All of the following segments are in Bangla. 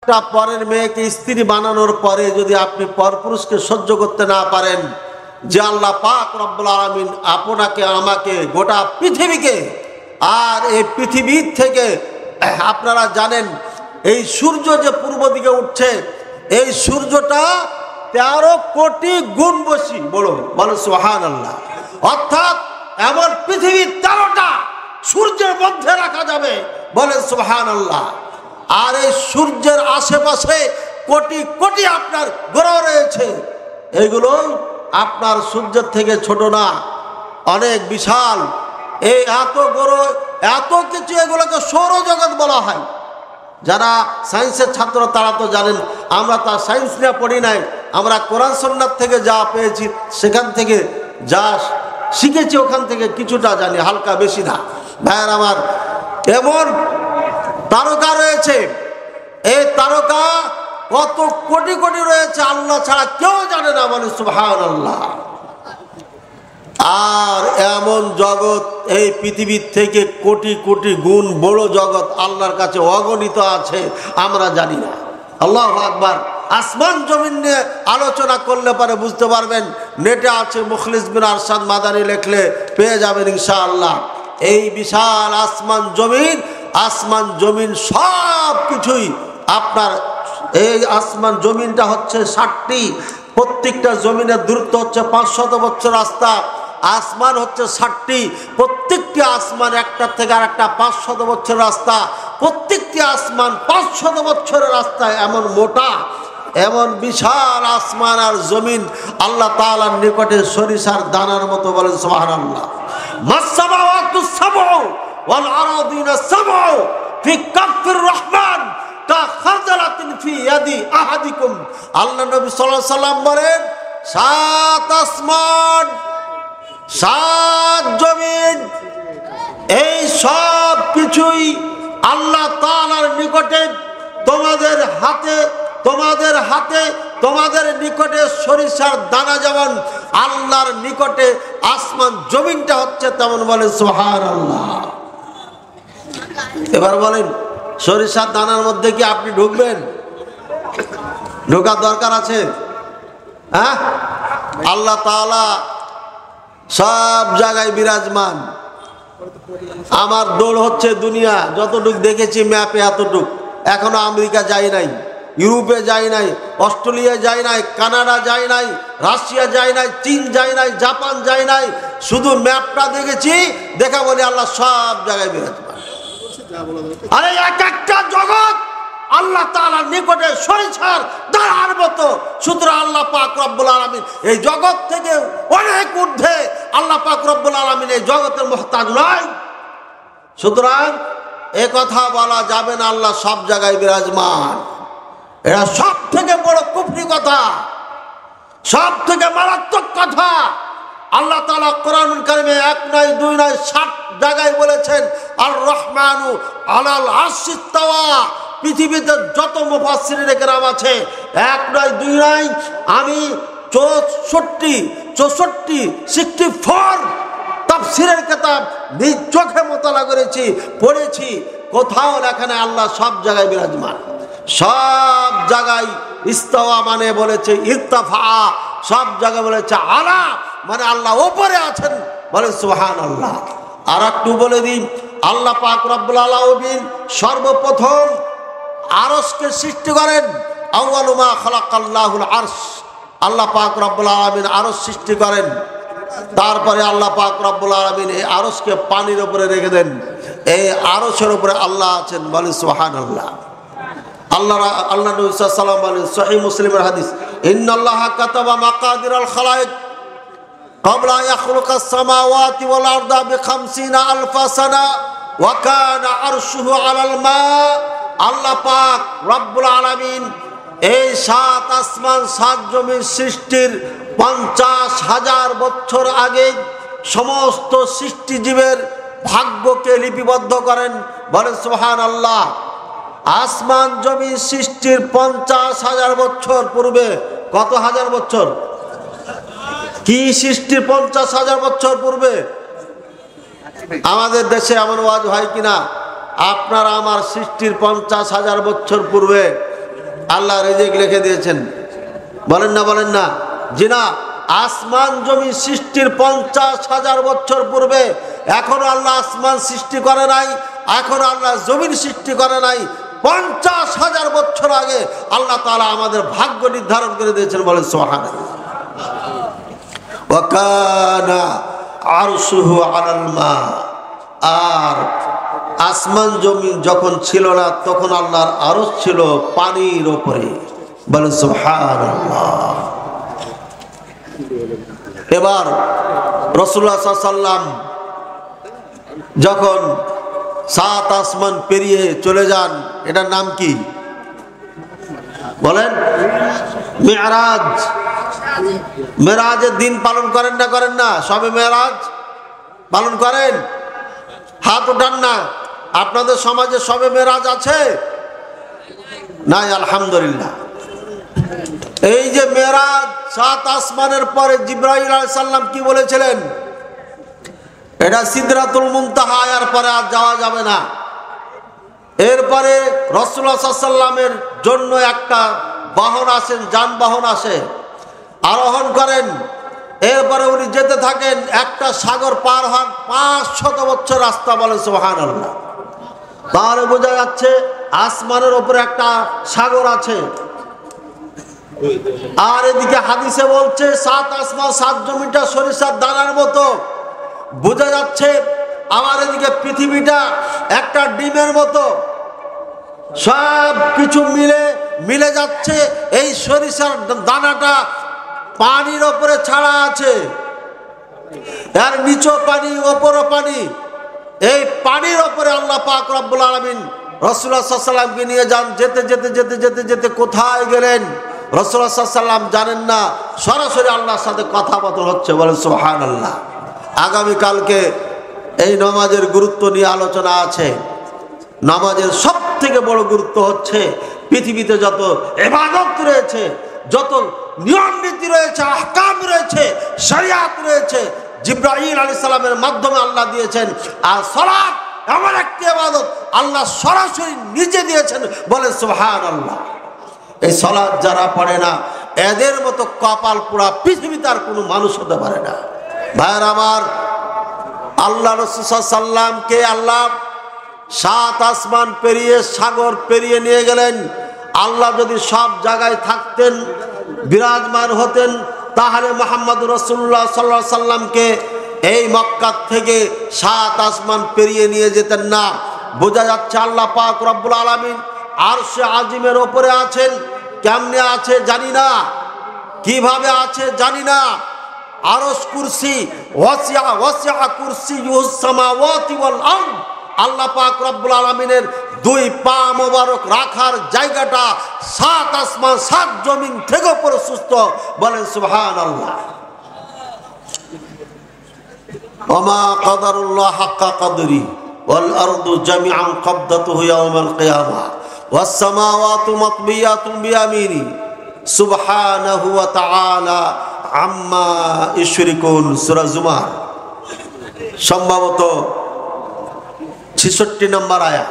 একটা পরের মেয়েকে স্ত্রী বানানোর পরে যদি আপনি পরপুরুষকে সহ্য করতে না পারেন, যে আল্লাহ পাক রব্বুল আলামিন আপনাকে আমাকে গোটা পৃথিবীকে, আর এই পৃথিবীর থেকে আপনারা জানেন এই সূর্য যে পূর্ব দিকে উঠছে, এই সূর্যটা 13 কোটি গুণ বেশি বড়, বলো সুবহানাল্লাহ। অর্থাৎ এমন পৃথিবীর 13টা সূর্যের মধ্যে রাখা যাবে, বলে সুবহানাল্লাহ। আর এই সূর্যের আশেপাশে কোটি কোটি আপনার গ্রহ রয়েছে, এইগুলো আপনার সূর্যের থেকে ছোট না, অনেক বিশাল। এই এত গ্রহ, এত কিছু, এগুলোকে সৌরজগৎ বলা হয়। যারা সায়েন্সের ছাত্র তারা তো জানেন, আমরা তা সায়েন্স নিয়ে পড়ি নাই, আমরা কোরআন সুন্নাত থেকে যা পেয়েছি, সেখান থেকে যা শিখেছি, ওখান থেকে কিছুটা জানি, হালকা বেশি না। ভাইয়ের আমার, এমন তারকা রয়েছে, এই তারকা কত কোটি কোটি রয়েছে, আল্লাহ ছাড়া কেউ জানে না, বলে সুবহানাল্লাহ। আর এমন জগৎ এই পৃথিবীর থেকে কোটি কোটি গুণ বড় জগৎ আল্লাহর কাছে অগণিত আছে, আমরা জানি না। আল্লাহু আকবার। আসমান জমিন নিয়ে আলোচনা করলে পরে বুঝতে পারবেন, নেটে আছে, মুখলিস বিন আরশাদ মাদানী লিখলে পেয়ে যাবেন ইনশাআল্লাহ। এই বিশাল আসমান জমিন সব কিছুই আপনার, এই আসমান জমিনটা হচ্ছে 60টি, প্রত্যেকটা জমিনের দূরত্ব হচ্ছে 500 বছর রাস্তা, আসমান হচ্ছে 60টি, প্রত্যেকটি আসমান একটার থেকে আর একটা 500 বছর রাস্তা, প্রত্যেকটি আসমান 500 বছরের রাস্তা, এমন মোটা, এমন বিশাল আসমান আর জমিন আল্লাহ তাআলার নিকটে সরিষার দানার মতো, বলেন সুবহানাল্লাহ। মাসসামাওয়াতুস সাবউ ওয়াল আরাদিনা সাবউ ফি কাফির রহমান কা খারজালাতিন ফি ইয়াদি আহাদিকুম। আল্লাহ নবী সাল্লাল্লাহু আলাইহি সাল্লাম বলেন, 7 আসমান 7 জমিন, এই সব কিছুই আল্লাহ তাআলার নিকটে তোমাদের নিকটে সরিষার দানা যেমন আল্লাহর নিকটে আসমান জমিনটা হচ্ছে তেমন, বলে সুবহানাল্লাহ। এবার বলেন, সরিষার দানার মধ্যে কি আপনি ঢুকবেন? ঢোকার দরকার আছে? হ্যাঁ, আল্লাহ তাআলা সব জায়গায় বিরাজমান। আমার দৌড় হচ্ছে দুনিয়া, যতটুক দেখেছি ম্যাপে এতটুক, এখনো আমেরিকা যাই নাই, ইউরোপে যাই নাই, অস্ট্রেলিয়া যাই নাই, কানাডা যাই নাই, রাশিয়া যাই নাই, চীন যাই নাই, জাপান যাই নাই, শুধু ম্যাপটা দেখেছি, দেখা বলি আল্লাহ সব জায়গায় বিরাজমান। আরে এক একটা জগৎ আল্লাহ তাআলার নিকটে সরিষার দানার মতো। সুতরাং আল্লাহ পাক রব্বুল আলামিন এই জগৎ থেকে অনেক ঊর্ধ্বে, আল্লাহ পাক রব্বুল আলামিন এই জগতের মুহতাজ নয়। সুতরাং এ কথা বলা যাবে না আল্লাহ সব জায়গায় বিরাজমান। এটা সব থেকে বড় কুফরি কথা, সব থেকে মারাত্মক কথা। আল্লাহ তাআলা কোরআনুল কারীমে 1 নয় 2 নয় 7 জায়গায় বলেছেন, আর রহমানু আলাল আরশি ইস্তাওয়া। পৃথিবীতে যত মুফাসসিরিন কেরাম আছে, 1 নয় 2 নয়, আমি 64 তাফসীরের কিতাব নিজ চোখে মোতালা করেছি, পড়েছি, কোথাও লেখা নেই আল্লাহ সব জায়গায় বিরাজমান। সব জায়গায় ইস্তাওয়া মানে বলেছে ইরতাফা, সব জায়গায় বলেছে আলা মানে আল্লাহ উপরে আছেন, বলে সুবহানাল্লাহ। আর একটু বলে দিন, আল্লাহ পাক রব্বুল আলামিন সর্বপ্রথম আরশকে সৃষ্টি করেন। আউয়ালু মা খালাকাল্লাহুল আরশ, আল্লাহ পাক রব্বুল আলামিন আরশ সৃষ্টি করেন। তারপরে আল্লাহ পাক রব্বুল আলামিন এই আরশকে পানির উপরে রেখে দেন, এই আরশের উপরে আল্লাহ আছেন, বলে সুবহানাল্লাহ। আল্লাহ নবী সাল্লাল্লাহু আলাইহি ওয়াসাল্লাম বলেন, সহিহ মুসলিমের হাদিস, ইন্নাল্লাহা কাতাবা মাকাদিরাল খালায়েক ক্বাবলা ইয়াখলুকাস সামাওয়াতি ওয়াল আরদা বি50 আলফা সানা ওয়া কানা আরশুহু আলাল মা। আল্লাহ পাক রব্বুল আলামিন এই 7 আসমান 7 জমিন সৃষ্টির 50,000 বছর আগে সমস্ত সৃষ্টিজীবের ভাগ্যকে লিপিবদ্ধ করেন, বলেন সুবহানাল্লাহ। আসমান জমিন সৃষ্টির 50,000 বছর পূর্বে, কত হাজার বছর? কি সৃষ্টির 50,000 বছর পূর্বে? আমাদের দেশে এমন ওয়াজ হয় কিনা, আপনার আমার সৃষ্টির 50,000 বছর পূর্বে আল্লাহ রিজিক লিখে দিয়েছেন। বলেন না জি না। আসমান জমি সৃষ্টির 50,000 বছর পূর্বে এখনো আল্লাহ আসমান সৃষ্টি করে নাই, এখনো আল্লাহ জমিন সৃষ্টি করে নাই। 50,000 বছর আগে আল্লাহ তাআলা আমাদের ভাগ্য নির্ধারণ করে দিয়েছেন। বলেন সুবহানাল্লাহ। ওয়া কানা আরশুহু আলাল মা। আর আসমান জমিন যখন ছিল না তখন আল্লাহর আরশ ছিল পানির উপরে। বলেন সুবহানাল্লাহ। এবার রাসূলুল্লাহ সাল্লাল্লাহু আলাইহি ওয়াসাল্লাম যখন 7 আসমান পেরিয়ে চলে যান, এটার নাম কি বলেন? মেরাজ। মেরাজের দিন পালন করেন না? সবে মেরাজ পালন করেন? হাত উঠান না। আপনাদের সমাজে সবে মেরাজ আছে? নাই, আলহামদুলিল্লাহ। এই যে মেরাজ, 7 আসমানের পরে জিবরাইল আলাইহিস সালাম কি বলেছিলেন? এটা সিদরাতুল মুনতাহা, এর পরে আর যাওয়া যাবে না। এরপরে রাসূলুল্লাহ সাল্লাল্লাহু আলাইহি ওয়াসাল্লামের জন্য একটা বাহন আসেন, যানবাহন আসে, আরোহণ করেন। এরপরে উনি যেতে থাকেন, একটা সাগর পার হন, 500 বছর রাস্তা। বলেন সুবহানাল্লাহ। তাহলে বোঝা যাচ্ছে আসমানের উপরে একটা সাগর আছে। আর এদিকে হাদিসে বলছে 7 আসমান 7 জমিটা সরিষার দানার মতো। বোঝা যাচ্ছে আমার এদিকে পৃথিবীটা একটা ডিমের মতো। সব কিছু মিলে যাচ্ছে। এই সরিষার দানাটা পানির ওপরে ছাড়া আছে, এর নিচেও পানি, ওপরও পানি। এই পানির ওপরে আল্লাহ পাক রব্বুল আলামিন রাসূলুল্লাহ সাল্লাল্লাহু আলাইহি ওয়াসাল্লামকে নিয়ে যান। যেতে কোথায় গেলেন রাসূলুল্লাহ সাল্লাল্লাহু আলাইহি ওয়াসাল্লাম জানেন না। সরাসরি আল্লাহর সাথে কথাবার্তা হচ্ছে। বলেন সুবহানাল্লাহ। আগামীকালকে এই নামাজের গুরুত্ব নিয়ে আলোচনা আছে। নামাজের সব থেকে বড় গুরুত্ব হচ্ছে পৃথিবীতে যত ইবাদত রয়েছে, যত নিয়ম নীতি রয়েছে, আহকাম রয়েছে, শরিয়াত রয়েছে, জিবরাইল আলাইহিস সালামের মাধ্যমে আল্লাহ দিয়েছেন। আর সালাত এমন একটি ইবাদত আল্লাহ সরাসরি নিজে দিয়েছেন। বলেন সুবহানাল্লাহ। এই সালাত যারা পড়ে না, এদের মতো কপাল পোড়া পৃথিবীতে আর কোনো মানুষ হতে পারে না। ভাইয়ের আমার, আল্লাহ রাসূল সাল্লাল্লাহু আলাইহি ওয়াসাল্লামকে আল্লাহ 7 আসমান পেরিয়ে, সাগর পেরিয়ে নিয়ে গেলেন। আল্লাহ যদি সব জায়গায় থাকতেন, বিরাজমান হতেন, তাহলে মুহাম্মদুর রাসূলুল্লাহ সাল্লাল্লাহু আলাইহি ওয়াসাল্লামকে এই মক্কা থেকে 7 আসমান পেরিয়ে নিয়ে যেতেন না। বোঝা যাচ্ছে আল্লাহ পাক রব্বুল আলামিন আরশে আজিমের উপরে আছেন। কেমনে আছে জানি না, কিভাবে আছে জানি না। আরশ কুরসি, ওয়াসিআ কুরসিয়ুস সামাওয়াতি ওয়াল আরদ। আল্লাহ পাক রব্বুল আলামিনের 2 পা মোবারক রাখার জায়গাটা 7 আসমান 7 জমিন থেকে প্রশস্ত। বলেন সুবহানাল্লাহ। ওমা কদরুল্লাহ হাক্কা কদরি ওয়াল আরদু জামিআন কবদাতুহু ইয়াওমাল কিয়ামাহ ওয়াস সামাওয়াতু মাতবিয়াতুন বিয়ামিনি সুবহানাহু ওয়া তাআলা আম্মা ইশরিকুন। সূরা জুমার সম্ভবত 66 নম্বর আয়াত।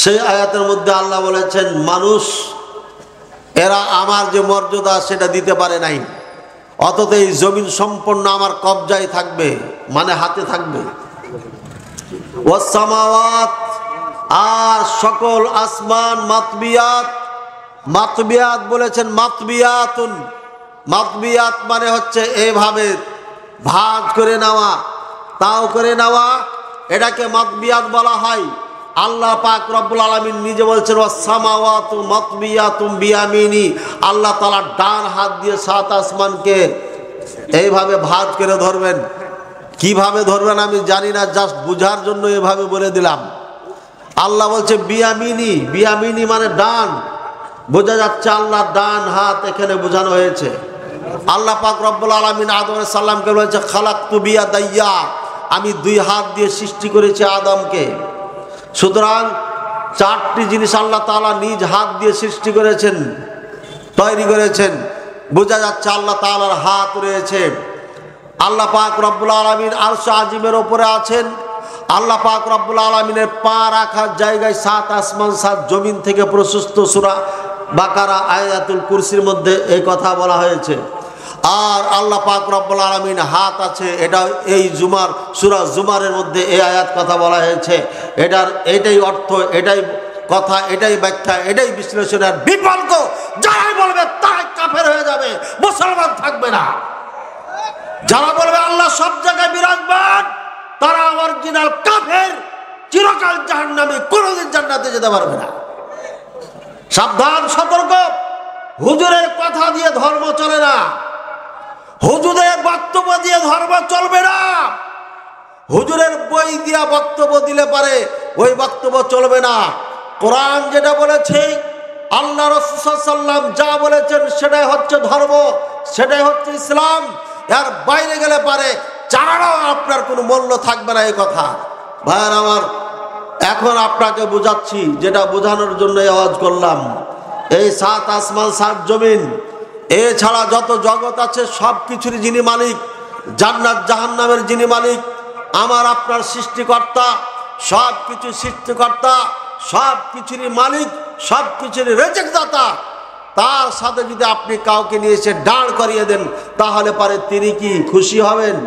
সেই আয়াতের মধ্যে আল্লাহ বলেছেন, মানুষ এরা আমার যে মর্যাদা সেটা দিতে পারে নাই, অতএব এই জমিন সম্পূর্ণ আমার কবজায় থাকবে, মানে হাতে থাকবে। ওয়াস সামাওয়াত, আর সকল আসমান, মাতবিয়াত বলেছেন, মাতবিয়াতুন। মাতবিয়াত মানে হচ্ছে এইভাবে ভাঁজ করে নেওয়া, তাও করে নেওয়া, এটাকে মাতবিয়াত বলা হয়। আল্লাহ পাক রব্বুল আলামিন নিজে বলছেন ওয়াস সামাওয়াতু মাতবিয়াতুম বিয়ামিনি। আল্লাহ তাআলা ডান হাত দিয়ে 7 আসমানকে এইভাবে ভাঁজ করে ধরবেন। কিভাবে ধরবেন আমি জানি না, জাস্ট বুঝার জন্য এভাবে বলে দিলাম। আল্লাহ বলছে বিয়ামিনি, বিয়ামিনি মানে ডান। বোঝা যাচ্ছে আল্লাহর ডান হাত এখানে বোঝানো হয়েছে। আল্লাহ পাক রব্বুল আলামিন আদম আলাইহিস সালামকে বলেছে খালাকতু বিয়াদাইয়া, আমি 2 হাত দিয়ে সৃষ্টি করেছি আদমকে। সুতরাং 4টি জিনিস আল্লাহ তাআলা নিজ হাত দিয়ে সৃষ্টি করেছেন, তৈরি করেছেন। বোঝা যাচ্ছে আল্লাহ তাআলার হাত রয়েছে। আল্লাহ পাক রব্বুল আলামিন আরশ আজিমের উপরে আছেন। আল্লাহ পাক রব্বুল আলামিনের পা রাখার জায়গায় 7 আসমান 7 জমিন থেকে প্রশস্ত সূরা বাকারা আয়াতুল কুরসির মধ্যে এই কথা বলা হয়েছে। আর আল্লাহ পাক রব্বুল আলামিন হাত আছে, এটা এই জুমার সূরা জুমারের মধ্যে এই আয়াত কথা বলা হয়েছে। এটাই অর্থ, এটাই কথা, এটাই ব্যাখ্যা, এটাই বিশ্লেষণ। আর বিকল্প যারাই বলবে তারাই কাফের হয়ে যাবে, মুসলমান থাকবে না। যারা বলবে আল্লাহ সব জায়গায় বিরাজমান, তারা অরিজিনাল কাফের, চিরকাল জাহান্নামে, কোনোদিন জান্নাতে যেতে পারবে না। সাবধান, সতর্ক। হুজুরের কথা দিয়ে ধর্ম চলে না, হুজুরের বক্তব্য দিয়ে ধর্ম চলবে না। হুজুরের বই দিয়া বক্তব্য দিলে পারে ওই বক্তব্য চলবে না। কোরআন যেটা বলেছে, আল্লাহ রাসূল সাল্লাল্লাহু আলাইহি ওয়াসাল্লাম যা বলেছেন সেটাই হচ্ছে ধর্ম, সেটাই হচ্ছে ইসলাম। এর বাইরে গেলে পারে চারাও আপনার কোনো মূল্য থাকবে না। এই কথা ভাইয়ার আমার, এখন আপনাকে বোঝাচ্ছি, যেটা বোঝানোর জন্য আওয়াজ করলাম। এই 7 আসমান 7 জমিন এছাড়া যত জগৎ আছে সব কিছুর যিনি মালিক, জান্নাত জাহান্নামের যিনি মালিক, আমার আপনার সৃষ্টিকর্তা, সব কিছু সৃষ্টিকর্তা, সব কিছুরই মালিক, সব কিছুরই রিজিক দাতা, তার সাথে যদি আপনি কাউকে নিয়ে এসে দাঁড় করিয়ে দেন, তাহলে পারে তিনি কি খুশি হবেন?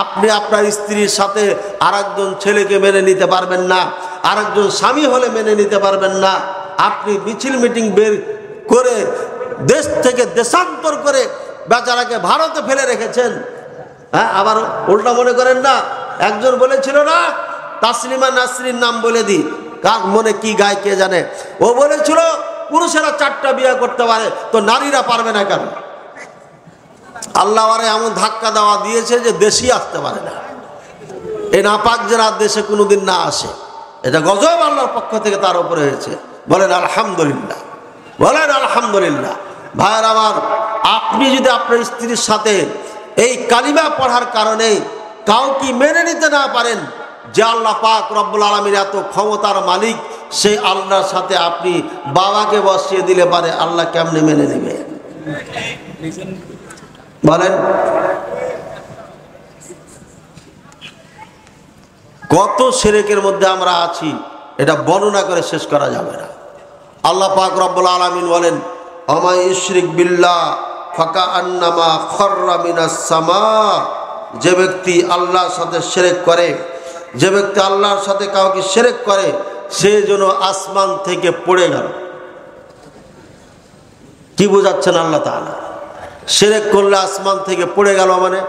আপনি আপনার স্ত্রীর সাথে আরেকজন ছেলেকে মেনে নিতে পারবেন না, আরেকজন স্বামী হলে মেনে নিতে পারবেন না। আপনি মিছিল মিটিং বের করে দেশ থেকে দেশান্তর করে বেচারাকে ভারতে ফেলে রেখেছেন। আবার উল্টা মনে করেন না, একজন বলেছিল না, তাসলিমা নাসরিন নাম বলে দি, কার মনে কি গায় কে জানে, ও বলেছিল পুরুষেরা 4টা বিয়ে করতে পারে, তো নারীরা পারবে না কেন? আল্লাহ আরে এমন ধাক্কা দেওয়া দিয়েছে যে দেশই আসতে পারে না। এই নাপাক যেন দেশে কোনোদিন না আসে, এটা গজব আল্লাহর পক্ষ থেকে তার উপরে হয়েছে। বলেন আলহামদুলিল্লাহ, বলেন আলহামদুলিল্লাহ। ভাইয়ের আমার, আপনি যদি আপনার স্ত্রীর সাথে এই কালিমা পড়ার কারণে কাউকে মেনে নিতে না পারেন, যে আল্লাহ পাক রব্বুল আলামিন এত ক্ষমতার মালিক, সেই আল্লাহর সাথে আপনি বাবাকে বসিয়ে দিলে পারে আল্লাহ কেমনে মেনে নেবে? বলেন। কত শিরকের মধ্যে আমরা আছি, এটা বর্ণনা করে শেষ করা যাবে না। আল্লাহ পাক রব্বুল আলামিন বলেন, আমা ইশরিক বিল্লাহ ফাকাআন্নামা খাররা মিনাস সামা। যে ব্যক্তি আল্লাহর সাথে শিরক করে, যে ব্যক্তি আল্লাহর সাথে কাউকে শিরক করে, সে যেন আসমান থেকে পড়ে গেল। কি বোঝাচ্ছেন আল্লাহ তাআলা? শিরক করলে আসমান থেকে পড়ে গেল মানে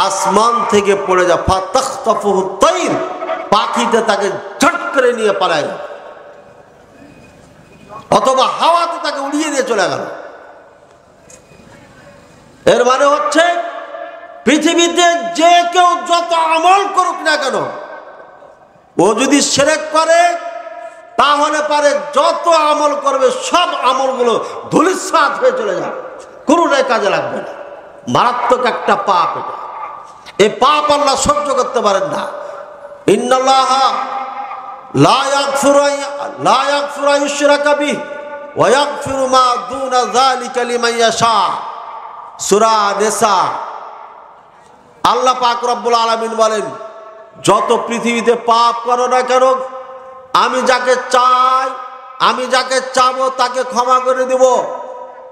আসমান থেকে পড়ে যা, ফাতাখতাফুহু তাইর, পাখিতে তাকে ঝট করে নিয়ে পালায় গেল, অথবা হাওয়াতে তাকে উড়িয়ে নিয়ে চলে গেল। এর মানে হচ্ছে পৃথিবীতে যে কেউ যত আমল করুক না কেন, ও যদি শিরক করে তাহলে পারে যত আমল করবে সব আমলগুলো ধূলিসাৎ হয়ে চলে যাবে, কোনোটাই কাজে লাগবে না। মারাত্মক একটা পাপ এটা। এই পাপ আল্লাহ সহ্য করতে পারেন না। ইন্নাল্লাহা লা ইয়াগফিরু আন ইউশরাকা বিহি ওয়া ইয়াগফিরু মা দুনা যালিকা লিমান ইয়াশা। সূরা নিসা। আল্লাহ পাক রব্বুল আলামিন বলেন, যত পৃথিবীতে পাপ করো না কেন, আমি যাকে চাই, আমি যাকে চাবো তাকে ক্ষমা করে দেব,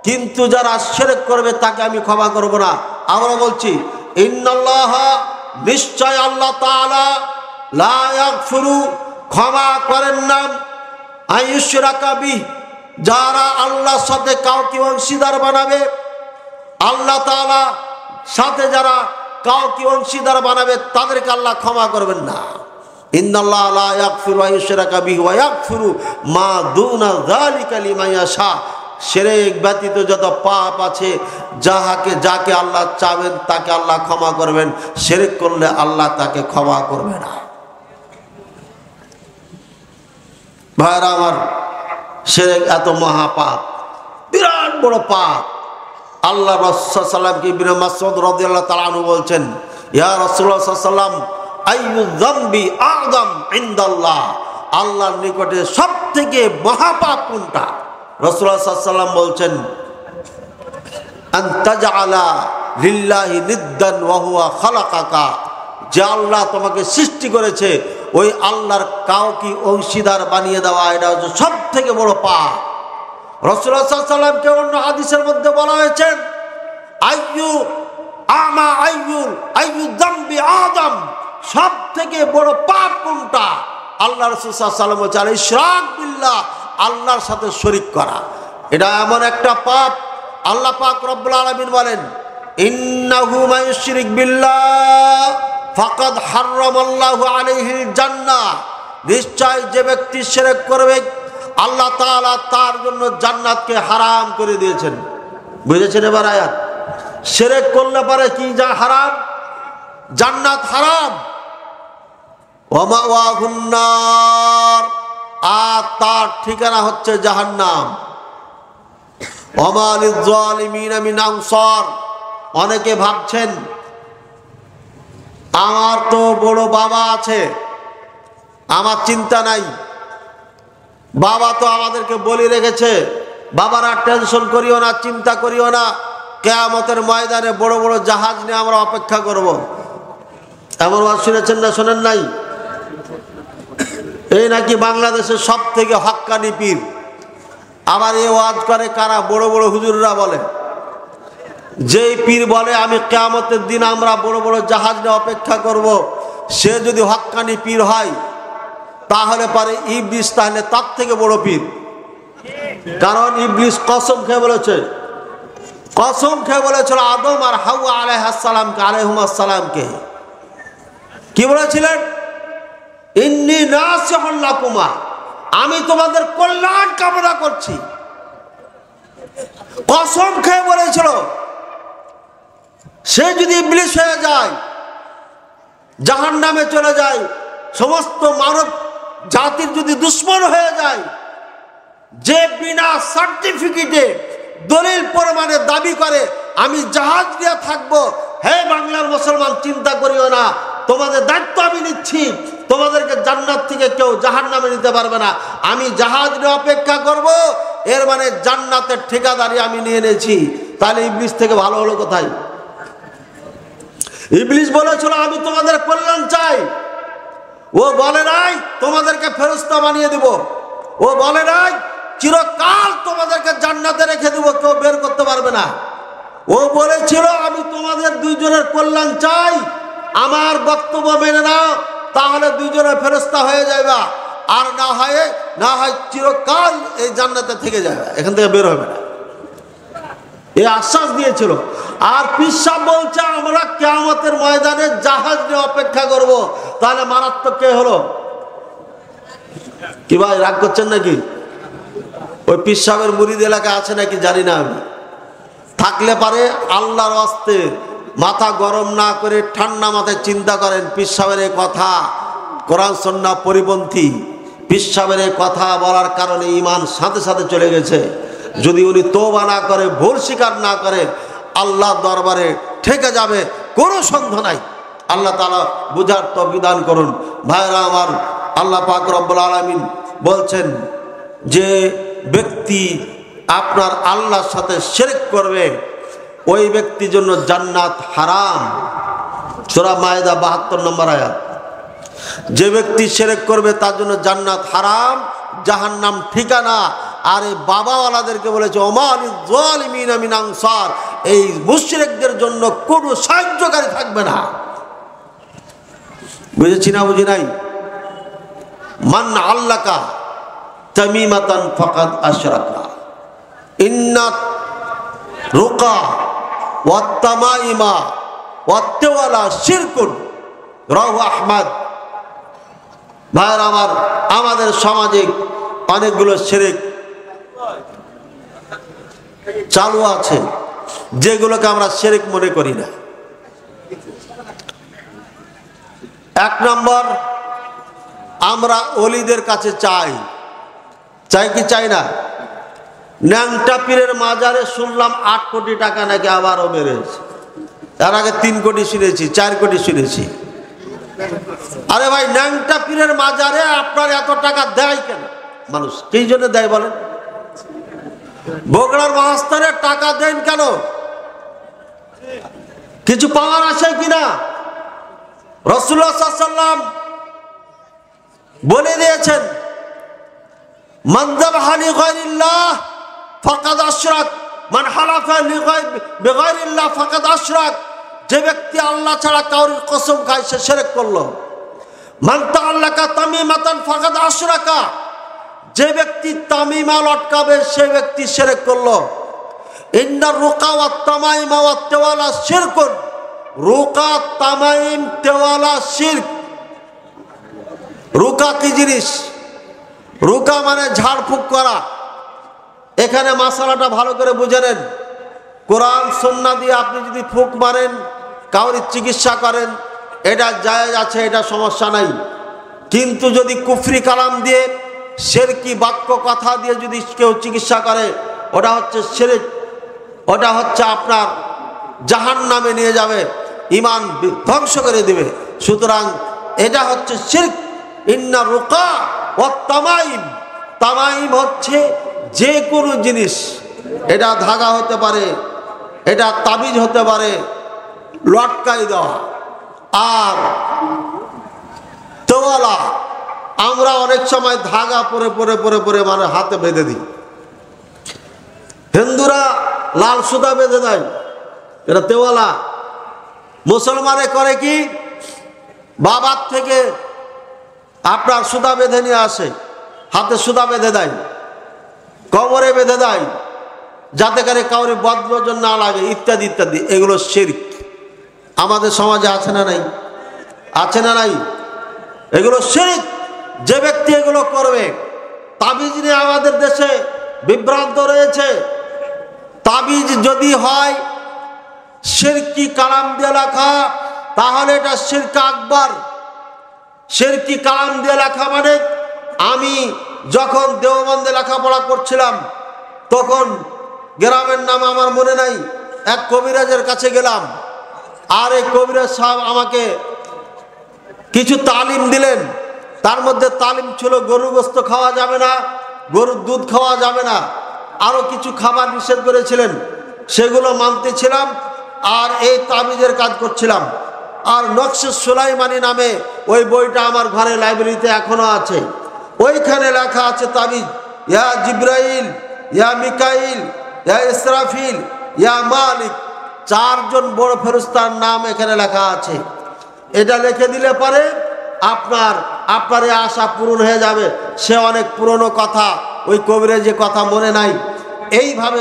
কিন্তু যারা শিরক করবে তাকে আমি ক্ষমা করব না। আমরা বলছি, ইন্নাল্লাহা, নিশ্চয় আল্লাহ তাআলা, লা ইয়াগফিরু, ক্ষমা করেন না, আন ইউশরাকা বিহি, যারা আল্লাহর সাথে কাউকে অংশীদার বানাবে, আল্লাহ তাআলা সাথে যারা কাউকে অংশীদার বানাবে তাদেরকে আল্লাহ ক্ষমা করবেন না। ইন্নাল্লাহা লা ইয়াগফিরু আন ইউশরাকা বিহি ওয়া ইয়াগফিরু মা দুনা যালিকা লিমান ইয়াশা। শিরক ব্যতীত যত পাপ আছে, যাকে আল্লাহ চাবেন তাকে আল্লাহ ক্ষমা করবেন, শিরক করলে আল্লাহ তাকে ক্ষমা করবে না। ভাইরা আমার, শিরক এত মহাপাপ, বিরাট বড় পাপ। আল্লাহ রাসূল সাল্লাল্লাহু আলাইহি ওয়াসাল্লাম কি ইবনে মাসউদ রাদিয়াল্লাহু তাআলা আনহু বলছেন, ইয়া রাসূলুল্লাহ সাল্লাল্লাহু আলাইহি ওয়াসাল্লাম, আইয়ু যামবি আযম ইনদাল্লাহ, আল্লাহর নিকটে সবথেকে মহাপাপ কোনটা? রাসূলুল্লাহ সাল্লাল্লাহু আলাইহি ওয়াসাল্লাম বলছেন, আন তাজআলা লিল্লাহি নিদ্দান ওয়া হুয়া খালাকাকা, যে আল্লাহ তোমাকে সৃষ্টি করেছে ওই আল্লাহর কাউকে অংশীদার বানিয়ে দেওয়া, এটা হচ্ছে সব থেকে বড় পাপ। রাসূলুল্লাহ সাল্লাল্লাহু আলাইহি ওয়াসাল্লামকে অন্য হাদিসের মধ্যে বলা হয়েছে আইয়ু যামবি আদম, সব থেকে বড় পাপ কোনটা? আল্লাহ রাসূল সাল্লাল্লাহু আলাইহি ওয়াসাল্লাম বলেছেন ইশরাক বিল্লাহ, আল্লাহর সাথে শরীক করা। এটা এমন একটা পাপ, আল্লাহ পাক রব্বুল আলামিন বলেন ইন্নাহু মান ইউশরিক বিল্লাহ ফাকাদ হারামাল্লাহু আলাইহিল জান্নাহ, নিশ্চয় যে ব্যক্তি শিরক করবে আল্লাহ তাআলা তার জন্য জান্নাতকে হারাম করে দিয়েছেন। বুঝেছেন এবার আয়াত? শিরক করলে পারে কি যা হারাম? জান্নাত হারাম। ওয়া মাওয়াহুন নার, আর তার ঠিকানা হচ্ছে জাহান্নাম। ওয়া মা লিয-যালিমিনা মিন আনসার, অনেকে ভাবছেন আমার তো বড় বাবা আছে, আমার চিন্তা নাই, বাবা তো আমাদেরকে বলে রেখেছে, বাবারা টেনশন করিও না, চিন্তা করিও না, কিয়ামতের ময়দানে বড় বড় জাহাজ নিয়ে আমরা অপেক্ষা করব। এমন ওয়াজ শুনেছেন না শোনেন নাই? এই নাকি বাংলাদেশের সব থেকে হক্কানি পীর। আবার এই ওয়াজ করে কারা? বড় বড় হুজুররা বলে। যেই পীর বলে আমি কিয়ামতের দিন আমরা বড় বড় জাহাজ নিয়ে অপেক্ষা করব, সে যদি হক্কানি পীর হয় তাহলে পারে ইবলিস তাহলে তার থেকে বড় পীর। কারণ ইবলিস কসম খেয়ে বলেছে, কসম খেয়ে বলেছিল আদম আর হাওয়া আলাইহিসসালামকে কি বলেছিলেন? ইন্নী নাসিহুল লাকুমা, আমি তোমাদের কল্যাণ কামনা করছি। কসম খেয়ে বলেছিল। সে যদি ইবলিস হয়ে যায়, জাহান্নামে চলে যায়, সমস্ত মানব জাতির যদি দুশ্মন হয়ে যায়, যে বিনা সার্টিফিকেটে দলিল প্রমাণে দাবি করে আমি জাহাজ নিয়ে থাকবো, হে বাংলার মুসলমান চিন্তা করিও না, তোমাদের দায়িত্ব আমি নিচ্ছি, তোমাদেরকে জান্নাত থেকে কেউ জাহান্নামে নিতে পারবে না, আমি জাহাজ নিয়ে অপেক্ষা করব, এর মানে জান্নাতের ঠিকাদারি আমি নিয়ে নিয়েছি। তাহলে ইবলিস থেকে ভালো হলো কোথায়? ইবলিস বলেছিল আমি তোমাদের কল্যাণ চাই, ও বলে নাই তোমাদেরকে ফেরেশতা বানিয়ে দিব, ও বলে নাই চিরকাল তোমাদেরকে জান্নাতে রেখে দিব, কেউ বের করতে পারবে না। ও বলেছিল আমি তোমাদের দুইজনের কল্যাণ চাই, আমার বক্তব্য মেনে নাও, তাহলে দুইজনের ফেরেশতা হয়ে যাবে, আর না হয় চিরকাল এই জান্নাতে থেকে যাবে, এখান থেকে বের হবে না, এই আশ্বাস দিয়েছিল। আর পীর সাহেব বলছে আমরা কিয়ামতের ময়দানে জাহাজ নিয়ে অপেক্ষা করব। তাহলে মারাত্মক কে হলো? কি ভাই রাগ করছেন নাকি? ওই পীর সাহেবের মুরিদ এলাকা আছে নাকি জানি না আমি, থাকলে পারে আল্লাহর ওয়াস্তে মাথা গরম না করে ঠান্ডা মাথায় চিন্তা করেন। পীর সাহেবের এই কথা কোরআন সুন্নাহ পরিপন্থী, পীর সাহেবের এই কথা বলার কারণে ঈমান সাথে সাথে চলে গেছে। যদি উনি তওবা না করে, ভুল স্বীকার না করে, আল্লাহ দরবারে ঠেকে যাবে, কোনো সন্দেহ নাই। আল্লাহ তাআলা বুঝার তৌফিক দান করুন। ভাইরা আমার, আল্লাহ পাক রব্বুল আলামিন বলছেন যে ব্যক্তি আপনার আল্লাহর সাথে শিরক করবে ওই ব্যক্তির জন্য জান্নাত হারাম। সূরা মায়েদা ৭২ নম্বর আয়াত। যে ব্যক্তি শিরক করবে তার জন্য জান্নাত হারাম, জাহান্নাম ঠিকানা। আর এই বাবাওয়ালাদেরকে বলেছে ওমা লিয-যালিমিনা মিন আনসার, এই মুশরিকদের জন্য কোনো সাহায্যকারী থাকবে না। বুঝেছি না বুঝি নাই? মান আল্লাকা তামিমাতান ফাকাদ আশরাকা, ইন্না রুকা ওয়াত তামাইমা ওয়াত তাওয়ালা শিরকুন, রাওয়াহু আহমদ। ভাইরা আমার, আমাদের সমাজে অনেকগুলো শিরক চালু আছে যেগুলোকে আমরা শিরক মনে করি না। এক নম্বর, আমরা ওলিদের কাছে চাই কি চাই না? ন্যাংটা পীরের মাজারে শুনলাম 8 কোটি টাকা নাকি আবারও মেরেছে। তার আগে 3 কোটি শুনেছি, 4 কোটি শুনেছি। আরে ভাই, ন্যাংটা পীরের মাজারে আপনার এত টাকা দেয় কেন মানুষ? কি জন্য দেয় বলেন? বগুড়ার মহাস্থানে টাকা দেন কেন? কিছু পাওয়ার আছে কিনা? রাসূলুল্লাহ সাল্লাল্লাহু আলাইহি ওয়াসাল্লাম বলে দিয়েছেন, মান যাবাহা লিগায়রিল্লাহ ফাকাদ আশরাক, মান হালাফা বিগায়রিল্লাহ ফাকাদ আশরাক। যে ব্যক্তি আল্লাহ ছাড়া কাউরির কসম খায় সে শিরক করলো। মান তাআল্লাকা তামিমাতান ফাকাদ আশরাকা, যে ব্যক্তি তামিমা লটকাবে সে ব্যক্তি শিরক করলো। ইন্নার রুকা ওয়াত তামাইমা ওয়াত তাওয়ালা শিরকুন, রুকা তামাইম তেওয়ালা শিরক। রুকা কি জিনিস? রুকা মানে ঝাড়ফুঁক করা। এখানে মাসালাটা ভালো করে বুঝে নেন। কোরআন সুন্নাহ দিয়ে আপনি যদি ফুঁক মারেন, কাউরি চিকিৎসা করেন, এটা জায়েজ আছে, এটা সমস্যা নাই। কিন্তু যদি কুফরি কালাম দিয়ে, শিরকি বাক্য কথা দিয়ে যদি কেউ চিকিৎসা করে, ওটা হচ্ছে শিরক, ওটা হচ্ছে আপনার জাহান্নামে নিয়ে যাবে, ঈমান ধ্বংস করে দিবে। সুতরাং এটা হচ্ছে শিরক। ইন্না রুকা ওয়াত তামাইম, তামাইম হচ্ছে যে কোনো জিনিস, এটা ধাগা হতে পারে, এটা তাবিজ হতে পারে, লটকাই দেওয়া। আর তেওয়ালা, আমরা অনেক সময় ধাগা পরে পরে পরে পরে মানে হাতে বেঁধে দিই। হিন্দুরা লাল সুতা বেঁধে দেয়, এটা তেওয়ালা। মুসলমানে করে কি, বাবার থেকে আপনার সুতা বেঁধে নিয়ে আসে, হাতে সুতা বেঁধে দেয়, কোমরে বেঁধে দেয়, যাতে করে কাউরে বদনজর না লাগে, ইত্যাদি ইত্যাদি। এগুলো শিরক। আমাদের সমাজে আছে না নাই? আছে না নাই? এগুলো শিরক। যে ব্যক্তি এগুলো করবে, তাবিজ নিয়ে আমাদের দেশে বিভ্রান্ত রয়েছে। তাবিজ যদি হয় শিরকি কালাম দিয়ে লেখা, তাহলে এটা শিরক আকবার। শিরকি কালাম দিয়ে লেখা মানে, আমি যখন দেওবন্দে লেখাপড়া করছিলাম, তখন গ্রামের নাম আমার মনে নাই, এক কবিরাজের কাছে গেলাম। আর এই কবিরাজ সাহেব আমাকে কিছু তালিম দিলেন। তার মধ্যে তালিম ছিল গরুর গোশত খাওয়া যাবে না, গরুর দুধ খাওয়া যাবে না, আরো কিছু খাবার নিষেধ করেছিলেন, সেগুলো মানতেছিলাম আর এই তাবিজের কাজ করছিলাম। আর নকশে সুলাইমানি নামে ওই বইটা আমার ঘরে লাইব্রেরিতে এখনো আছে। ওইখানে লেখা আছে তাবিজ, ইয়া জিব্রাইল, ইয়া মিকাইল, ইয়া ইসরাফিল, ইয়া মালিক, চারজন বড় ফেরেশতার নাম এখানে লেখা আছে। এটা লিখে দিলে পরে আপনার এই আশা পূরণ হয়ে যাবে। সে অনেক পুরনো কথা, ওই কবিরের যে কথা মনে নাই। এইভাবে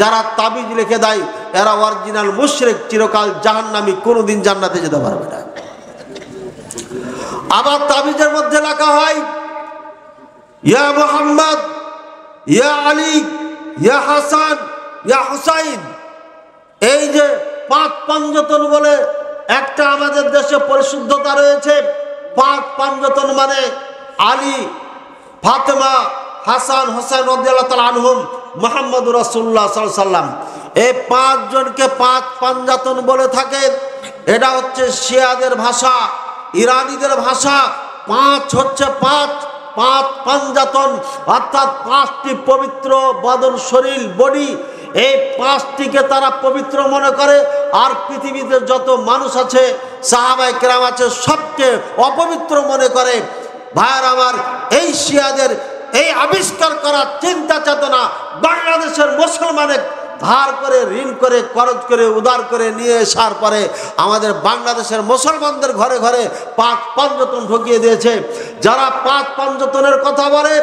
যারা তাবিজ লিখে দেয় এরা অরিজিনাল মুশরিক, চিরকাল জাহান্নামী, কোনোদিন জান্নাতে যেতে পারবে না। আবার তাবিজের মধ্যে লেখা হয় ইয়া মুহাম্মদ, ইয়া আলী, ইয়া হাসান, ইয়া হুসাইন। এই যে পাঁচ পাঞ্জতন বলে একটা আমাদের দেশে পরিশুদ্ধতা রয়েছে। পাঁচ পাঞ্জতন মানে আলী, ফাতেমা, হাসান, হোসেন রাদিয়াল্লাহু তাআলা আনহুম, মুহাম্মদুর রাসূলুল্লাহ সাল্লাল্লাহু আলাইহি ওয়াসাল্লাম। এই পাঁচজনকে পাঁচ পাঞ্জাতন বলে থাকে। এটা হচ্ছে শিয়াদের ভাষা, ইরানিদের ভাষা। পাঁচ হচ্ছে পাঁচ, পাঁচ পাঞ্জাতন, অর্থাৎ পাঁচটি পবিত্র বদন, শরীর, বডি। এই পাঁচটিকে তারা পবিত্র মনে করে। আর পৃথিবীতে যত মানুষ আছে, সাহাবায়ে কেরাম আছে, সবকে অপবিত্র মনে করে। ভাইয়ের আমার, এই শিয়াদের এই আবিষ্কার করা চিন্তা চেতনা বাংলাদেশের মুসলমানের ধার করে, ঋণ করে, খরচ করে, উদার করে নিয়ে আসার পরে আমাদের বাংলাদেশের মুসলমানদের ঘরে ঘরে পাঁচ পাঞ্জতন ঢুকিয়ে দিয়েছে। যারা পাঁচ পাঞ্জতনের কথা বলে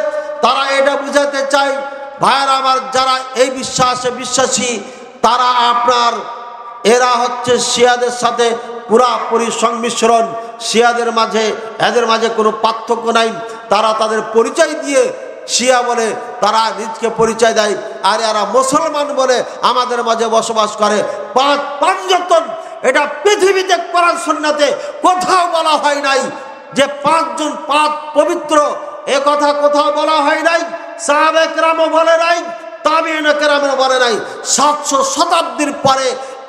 তারা এটা বুঝাতে চায়, ভাইয়ের আমার, যারা এই বিশ্বাসে বিশ্বাসী তারা এরা হচ্ছে শিয়াদের সাথে পুরাপুরি সংমিশ্রণ। শিয়াদের মাঝে এদের মাঝে কোনো পার্থক্য নাই। তারা তাদের পরিচয় দিয়ে শিয়া বলে তারা নিজকে পরিচয় দেয়, আর এরা মুসলমান বলে আমাদের মাঝে বসবাস করে। পাঁচ পাঞ্জতন, এটা পৃথিবীতে কোরআন সুন্নাতে কোথাও বলা হয় নাই যে পাঁচজন পাঁচ পবিত্র। এ কথা কোথাও বলা হয় নাই। সাহাবায়ে কেরামও বলে নাই, তাবিঈনে কেরামও বলে নাই। 700 শতাব্দীর পরে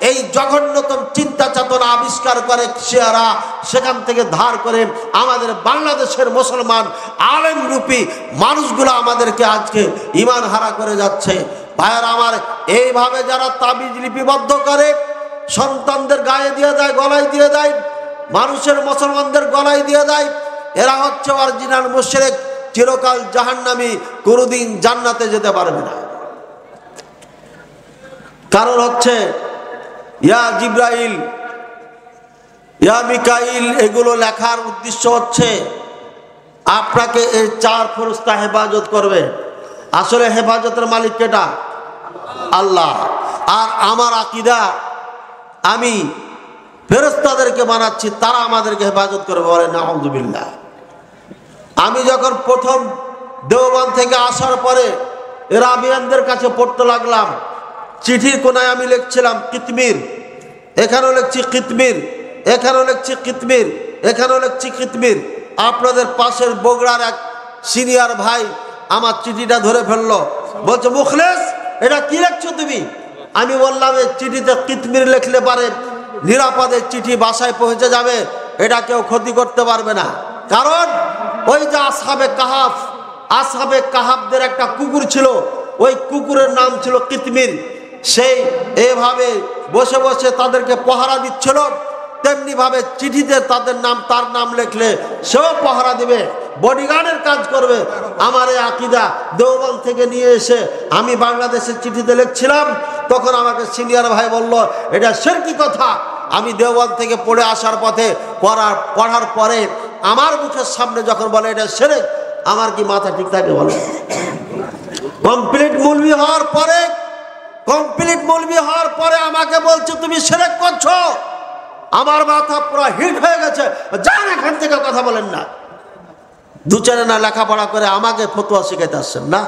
এই জঘন্যতম চিন্তা চেতনা আবিষ্কার করে শিয়ারা, সেখান থেকে ধার করে আমাদের বাংলাদেশের মুসলমান আলেম রূপী মানুষগুলো আমাদেরকে আজকে ঈমান হারা করে যাচ্ছে। ভাইয়েরা আমার, এইভাবে যারা তাবিজ লিপিবদ্ধ করে সন্তানদের গায়ে দিয়ে দেয়, গলায় দিয়ে দেয়, মানুষের মুসলমানদের গলায় দিয়ে দেয়, এরা হচ্ছে অরিজিনাল মুশরিক, চিরকাল জাহান্নামী, কোনোদিন জান্নাতে যেতে পারবে না। কারণ হচ্ছে ইয়া জিব্রাইল, ইয়া মিকাইল, এগুলো লেখার উদ্দেশ্য হচ্ছে আপনাকে এই 4 ফেরেশতা হেফাজত করবে। আসলে হেফাজতের মালিক কেটা? আল্লাহ। আর আমার আকীদা, আমি ফেরেশতাদেরকে বানাচ্ছি, তারা আমাদেরকে হেফাজত করবে, বলে নাউযুবিল্লাহ। আমি যখন প্রথম দেওবন্দ থেকে আসার পরে রাবিয়ানদের কাছে পড়তে লাগলাম, চিঠির কোনায় আমি লিখছিলাম কিতমির, এখানেও লিখছি কিতমির, এখানেও লিখছি কিতমির, এখানেও লিখছি কিতমির। আপনাদের পাশের বগুড়ার এক সিনিয়র ভাই আমার চিঠিটা ধরে ফেললো, বলছে মুখলেস এটা কি লিখছো তুমি? আমি বললাম এই চিঠিতে কিতমির লিখলে পারে নিরাপদে চিঠি বাসায় পৌঁছে যাবে, এটা কেউ ক্ষতি করতে পারবে না। কারণ ওই যে আসহাবে কাহাবদের একটা কুকুর ছিল, ওই কুকুরের নাম ছিল কিতমির। সেই এভাবে বসে বসে তাদেরকে পহারা দিচ্ছিল, তেমনি ভাবে চিঠিতে তাদের নাম, তার নাম লিখলে সেও পহারা দিবে, বডিগার্ডের কাজ করবে। আমার এই আকীদা দেওবন্দ থেকে নিয়ে এসে আমি বাংলাদেশের চিঠিতে লিখছিলাম, তখন আমাকে সিনিয়র ভাই বলল এটা শিরকি কথা। আমি দেওবন্দ থেকে পড়ে আসার পথে পড়ার পরে আমার মুখের সামনে যখন বলে এটা শিরক, আমার কি মাথা ঠিক থাকে বলে? কমপ্লিট মৌলবি হওয়ার পরে আমাকে বলছে তুমি শিরক করছো। আমার মাথা পুরো হিট হয়ে গেছে, যান এখান থেকে, কথা বলেন না। 2-4 না লেখাপড়া করে আমাকে ফতোয়া শিখাইতে আসছেন না,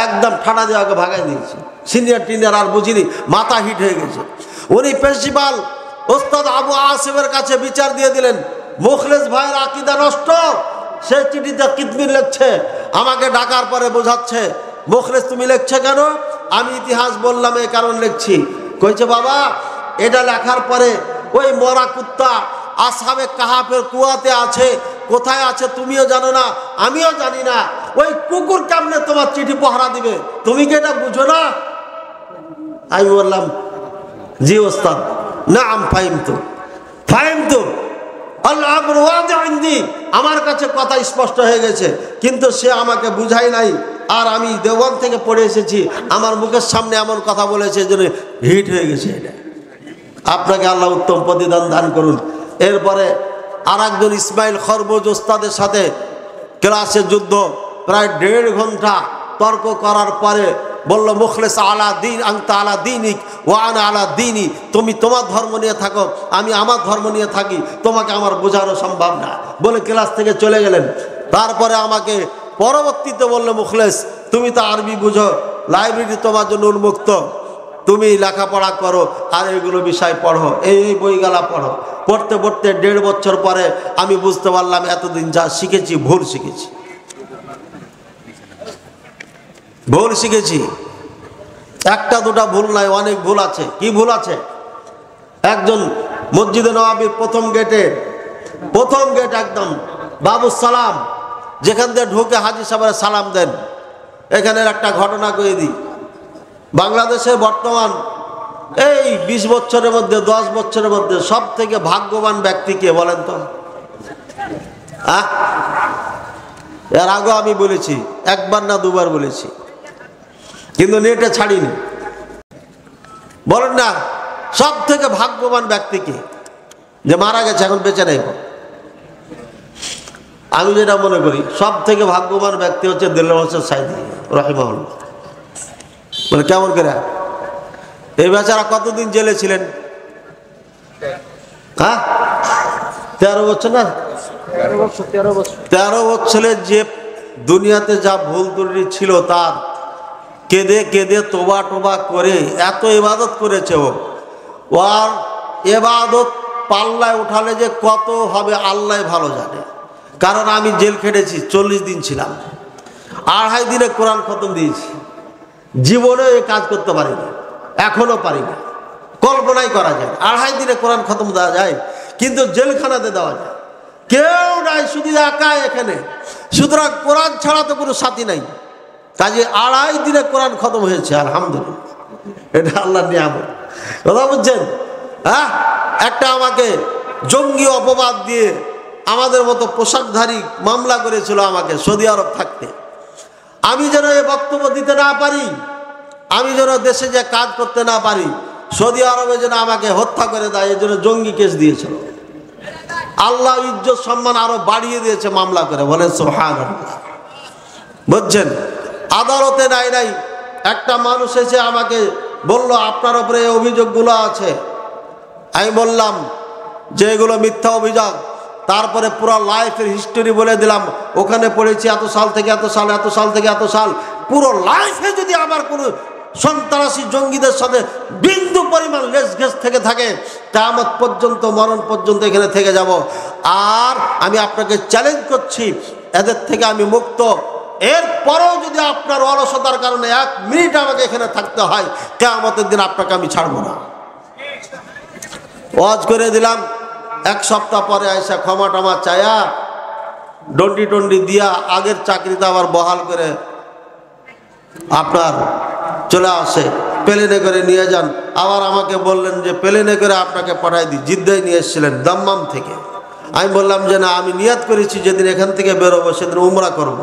একদম ঠান্ডা দিয়ে আগে ভাগাই দিয়েছি। সিনিয়র টিনিয়র আর বুঝিনি, মাথা হিট হয়ে গেছে। উনি প্রিন্সিপাল ওস্তাদ আবু আসিফের কাছে বিচার দিয়ে দিলেন, মুখলেস ভাইয়ের আকীদা নষ্ট, সে চিঠিতে কিতমির লিখছে। আমাকে ডাকার পরে বোঝাচ্ছে, মুখলেস তুমি লিখছে কেন? আমি ইতিহাস বললাম এই কারণ লিখছি। কইছে বাবা এটা লেখার পরে ওই মরা কুত্তা আসহাবে কাহাফের কুয়াতে আছে, কোথায় আছে তুমিও জানো না, আমিও জানি না। ওই কুকুর কেমনে তোমার চিঠি পহরা দিবে, তুমি কি এটা বুঝো না? আমি বললাম জি ওস্তাদ, নাম ফাহিমতু আল্লাহ আমার কাছে কথা স্পষ্ট হয়ে গেছে, কিন্তু সে আমাকে বুঝাই নাই। আর আমি দেওবন্দ থেকে পড়ে এসেছি, আমার মুখের সামনে এমন কথা বলেছে যে হিট হয়ে গেছে। এটা আপনাকে আল্লাহ উত্তম প্রতিদান দান করুন। এরপরে আর একজন ইসমাইল খরবুজ ওস্তাদের সাথে ক্লাসে যুদ্ধ, প্রায় 1.5 ঘন্টা তর্ক করার পরে বলল মুখলেস আলা দিন আনতা আলা দিনিক ওয়া আনা আলা দিনি, তুমি তোমার ধর্ম নিয়ে থাকো, আমি আমার ধর্ম নিয়ে থাকি, তোমাকে আমার বোঝানো সম্ভব না, বলে ক্লাস থেকে চলে গেলেন। তারপরে আমাকে পরবর্তীতে বললো মুখলেস তুমি তো আরবি বুঝো, লাইব্রেরি তোমার জন্য উন্মুক্ত, তুমি লেখাপড়া করো আর এইগুলো বিষয় পড়ো, এই বইগুলা পড়ো। পড়তে পড়তে 1.5 বছর পরে আমি বুঝতে পারলাম এতদিন যা শিখেছি ভুল শিখেছি। একটা দুটা ভুল নাই, অনেক ভুল আছে। কি ভুল আছে? একজন মসজিদে নওয়াবির প্রথম গেট একদম বাবু সালাম, যেখান দিয়ে ঢুকে হাজি সাহেবের সালাম দেন। এখানের একটা ঘটনা কয়ে দিই, বাংলাদেশের বর্তমান এই 20 বছরের মধ্যে 10 বছরের মধ্যে সব থেকে ভাগ্যবান ব্যক্তি কে বলেন তো? এর আগে আমি বলেছি, 1বার না 2বার বলেছি, কিন্তু নেটে ছাড়িনি। বলেন না সব থেকে ভাগ্যবান ব্যক্তি কে? যে মারা গেছে, এখন বেঁচে নেই। আমি যেটা মনে করি সব থেকে ভাগ্যবান ব্যক্তি হচ্ছে দেলোয়ার হোসেন সাইদি রাহিমাহুল্লাহ। মানে কেমন করে? এই বেচারা কতদিন জেলে ছিলেন? 13 বছর না? 13 বছরের যে দুনিয়াতে যা ভুল ত্রুটি ছিল তার কেঁদে কেঁদে তোবা করে এত ইবাদত করেছে। ও আর ইবাদত পাল্লায় উঠালে যে কত হবে আল্লাহ ভালো জানে। কারণ আমি জেল খেটেছি, 40 দিন ছিলাম, 2.5 দিনে কোরআন খতম দিয়েছি। জীবনে এই কাজ করতে পারিনি, এখনো পারি না, কল্পনাই করা যায়। 2.5 দিনে কোরআন খতম দেওয়া যায়, কিন্তু জেলখানাতে দেওয়া যায়। কেউ নাই, শুধু একা এখানে। সুতরাং কোরআন ছাড়া তো কোনো সাথী নাই। কাজে 2.5 দিনে কোরআন খতম হয়েছে, আলহামদুলিল্লাহ। এটা আল্লাহর নিয়ামত। কথা বুঝছেন? একটা আমাকে জঙ্গি অপবাদ দিয়ে আমাদের মতো পোশাকধারী মামলা করেছিল আমাকে সৌদি আরব থাকতে। আমি যেন এ বক্তব্য দিতে না পারি, আমি যেন দেশে যে কাজ করতে না পারি, সৌদি আরবে যেন আমাকে হত্যা করে দেয়, এই জন্য জঙ্গি কেস দিয়েছিল। আল্লাহ ইজ্জত সম্মান আরো বাড়িয়ে দিয়েছে মামলা করে, বলেন সুবহানাল্লাহ। বুঝছেন, আদালতে নাই একটা মানুষ এসে আমাকে বলল আপনার উপরে এই অভিযোগগুলো আছে। আমি বললাম যে এগুলো মিথ্যা অভিযোগ। তারপরে পুরো লাইফের হিস্টোরি বলে দিলাম, ওখানে পড়েছি এত সাল থেকে এত সাল, এত সাল থেকে এত সাল। পুরো লাইফে যদি আমার কোনো সন্ত্রাসী জঙ্গিদের সাথে বিন্দু পরিমাণ লেজঘেস থেকে থাকে, কিয়ামত পর্যন্ত, মরণ পর্যন্ত এখানে থেকে যাব। আর আমি আপনাকে চ্যালেঞ্জ করছি, এদের থেকে আমি মুক্ত। এরপরেও যদি আপনার অলসতার কারণে 1 মিনিট আমাকে এখানে থাকতে হয়, কিয়ামতের দিন আপনাকে আমি ছাড়বো না। ওয়াজ করে দিলাম। 1 সপ্তাহ পরে আইসা ক্ষমা টমা চায়া ডন্ডি দিয়া আগের চাকরিতে আবার বহাল করে আপনার চলে আসে, প্লেনে করে নিয়ে যান। আবার আমাকে বললেন যে প্লেনে করে আপনাকে পাঠাই দিই। জিদ্দায় নিয়ে এসেছিলেন দাম্মাম থেকে। আমি বললাম যে না, আমি নিয়াত করেছি যেদিন এখান থেকে বেরোবো সেদিন উমরা করব,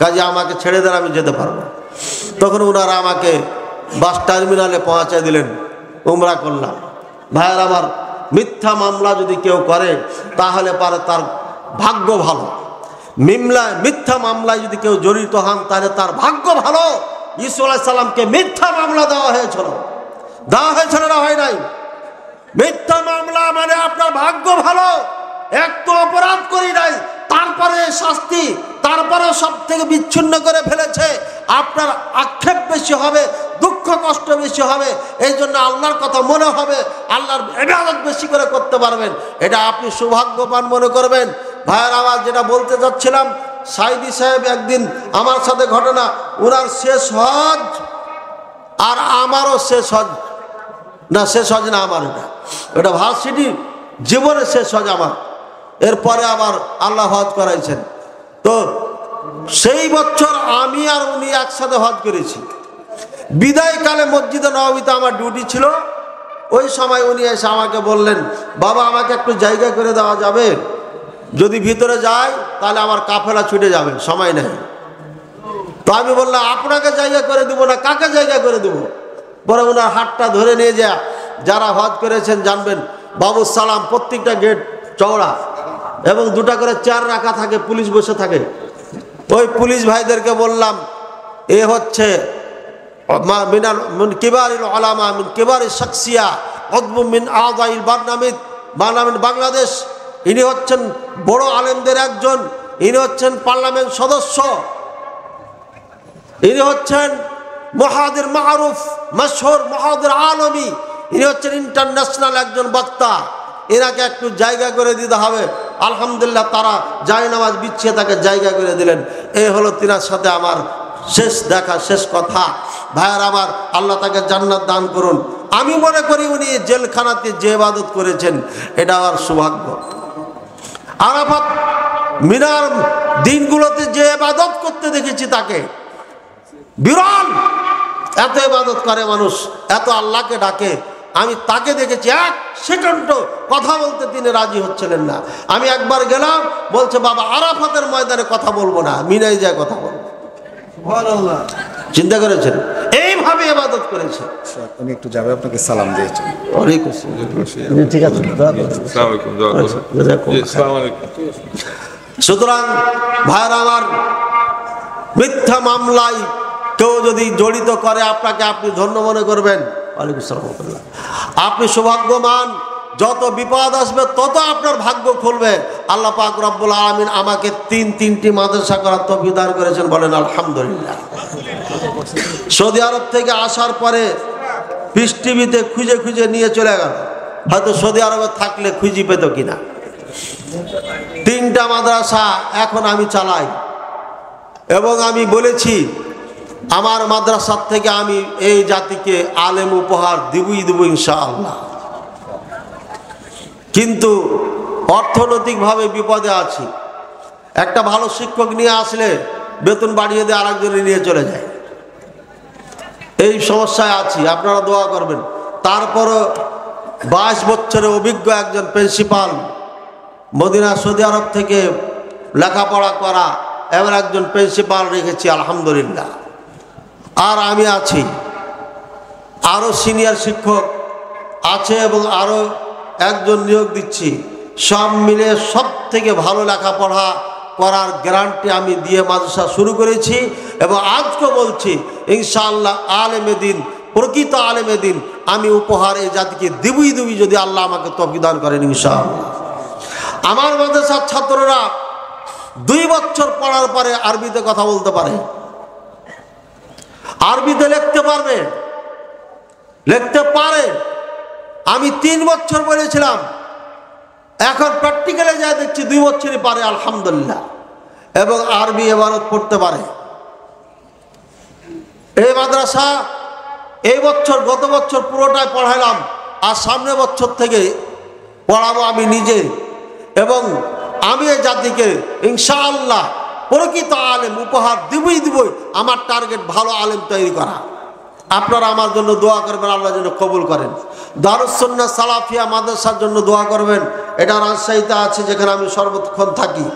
কাজে আমাকে ছেড়ে দেন, আমি যেতে পারবো। তখন ওনারা আমাকে বাস টার্মিনালে পৌঁছে দিলেন, উমরা করলাম। ভাইয়ের আমার, মিথ্যা মামলা যদি কেউ করে তাহলে পারে তার ভাগ্য ভালো। মিথ্যা মামলায় যদি কেউ জড়িত হন তাহলে তার ভাগ্য ভালো। ঈসা আলাইহিস সালামকে মিথ্যা মামলা দেওয়া হয়েছিল না হয় নাই? মিথ্যা মামলা মানে আপনার ভাগ্য ভালো। এক তো অপরাধ করি নাই, তারপরে শাস্তি, তারপরে সব থেকে বিচ্ছিন্ন করে ফেলেছে। আপনার আক্ষেপ বেশি হবে, দুঃখ কষ্ট বেশি হবে। এই জন্য আল্লাহর কথা মনে হবে, আল্লাহর ইবাদত বেশি করে করতে পারবেন। এটা আপনি সৌভাগ্যবান মনে করবেন। ভাইয়ের আওয়াজ, যেটা বলতে যাচ্ছিলাম, সাইদি সাহেব একদিন আমার সাথে ঘটনা, ওনার শেষ হজ আর আমারও শেষ হজ না, শেষ হজ না আমার, এটা ভার্সিটি জীবনের শেষ হজ আমার। এরপরে আবার আল্লাহ হজ করাইছেন। তো সেই বছর আমি আর উনি একসাথে হজ করেছি। বিদায়কালে মসজিদে নববীতে আমার ডিউটি ছিল। ওই সময় উনি এসে আমাকে বললেন, বাবা আমাকে একটু জায়গা করে দেওয়া যাবে? যদি ভিতরে যাই তাহলে আমার কাফেলা ছুটে যাবে, সময় নেই। তো আমি বললাম আপনাকে জায়গা করে দিব না, কাকে জায়গা করে দেবো? পরে ওনার হাতটা ধরে নিয়ে যারা হজ করেছেন জানবেন, বাবু সালাম, প্রত্যেকটা গেট চওড়া এবং 2টা করে চেয়ার রাখা থাকে, পুলিশ বসে থাকে। ওই পুলিশ ভাইদেরকে বললাম, এ হচ্ছে কিবারিল উলামা মিন কিবারিশ শাখসিয়া উযবু মিন আযাইল বার্নামিজ বাংলাদেশ। ইনি হচ্ছেন বড় আলেমদের একজন, ইনি হচ্ছেন পার্লামেন্ট সদস্য, ইনি হচ্ছেন মুহাদ্দির মারুফ মশহুর মুহাদ্দির আলমী, ইনি হচ্ছেন ইন্টারন্যাশনাল একজন বক্তা। এনাকে একটু জায়গা করে দিতে হবে। আলহামদুলিল্লাহ তারা জায়নামাজ বিছিয়ে তাকে জায়গা করে দিলেন। এই হলো তিনার সাথে আমার শেষ দেখা, শেষ কথা। ভাইয়ার আমার, আল্লাহ তাকে জান্নাত দান করুন। আমি মনে করি উনি জেলখানাতে যে ইবাদত করেছেন এটা আমার সৌভাগ্য। আরাফাত মিনার দিনগুলোতে যে ইবাদত করতে দেখেছি তাকে, বিরল এত ইবাদত করে মানুষ, এত আল্লাহকে ডাকে। আমি তাকে দেখেছি 1 সেকেন্ড কথা বলতে তিনি রাজি হচ্ছিলেন না। আমি একবার গেলাম, বলছে বাবা আরাফাতের ময়দানে কথা বলবো না, মিনায় যায় কথা বলবো। চিন্তা করেছেন, এইভাবে ইবাদত করেছে। উনি একটু যাবে, আপনাকে সালাম দিয়েছেন। ঠিক আছে, সুতরাং ভাইরা আমার, মিথ্যা মামলায় কেউ যদি জড়িত করে আপনাকে, আপনি ধন্য মনে করবেন। ওয়ালাইকুম আসসালাম। আপনি সৌভাগ্যবান। যত বিপদ আসবে তত আপনার ভাগ্য খুলবে। আল্লাহ পাক রব্বুল আলামিন আমাকে 3টি মাদ্রাসা করার তৌফিক দান করেছেন, বলেন আলহামদুলিল্লাহ। সৌদি আরব থেকে আসার পরে পিস টিভিতে খুঁজে নিয়ে চলে গেল। হয়তো সৌদি আরবে থাকলে খুঁজি পেত কিনা। 3টা মাদ্রাসা এখন আমি চালাই এবং আমি বলেছি আমার মাদ্রাসার থেকে আমি এই জাতিকে আলেম উপহার দেব ইনশাআল্লাহ। কিন্তু অর্থনৈতিকভাবে বিপদে আছি। একটা ভালো শিক্ষক নিয়ে আসলে বেতন বাড়িয়ে দিয়ে আরেকজনে নিয়ে চলে যায়। এই সমস্যায় আছি, আপনারা দোয়া করবেন। তারপরও 22 বছরের অভিজ্ঞ একজন প্রিন্সিপাল, মদিনা সৌদি আরব থেকে লেখাপড়া করা এমন একজন প্রিন্সিপাল রেখেছি আলহামদুলিল্লাহ। আর আমি আছি, আরও সিনিয়র শিক্ষক আছে এবং আরও একজন নিয়োগ দিচ্ছি। সব মিলে সব থেকে ভালো লেখাপড়া করার গ্যারান্টি আমি দিয়ে মাদ্রাসা শুরু করেছি এবং আজকে বলছি ইনশাআল্লাহ আলেমে দিন, প্রকৃত আলেমে দিন আমি উপহার এই জাতিকে দিবই যদি আল্লাহ আমাকে তৌফিক দান করেন ইনশাআল্লাহ। আমার মাদ্রাসার ছাত্ররা 2 বছর পড়ার পরে আরবিতে কথা বলতে পারে, আরবিতে লিখতে পারবে, লিখতে পারে। আমি 3 বছর বলেছিলাম, এখন প্র্যাকটিক্যালে যা দেখছি 2 বছরই পারে আলহামদুলিল্লাহ, এবং আরবি ইবারত পড়তে পারে। এই মাদ্রাসা এই বছর, গত বছর পুরোটাই পড়াইলাম, আর সামনের বছর থেকে পড়াবো আমি নিজে, এবং আমি এই জাতিকে ইনশাআল্লাহ প্রকৃত আলেম উপহার দিবই। আমার টার্গেট ভালো আলেম তৈরি করা। আপনারা আমার জন্য দোয়া করবেন, আল্লাহ যেন কবুল করেন। দারুস সুন্নাহ সালাফিয়া মাদ্রাসার জন্য দোয়া করবেন। এটা রাজশাহীতে আছে, যেখানে আমি সর্বক্ষণ থাকি।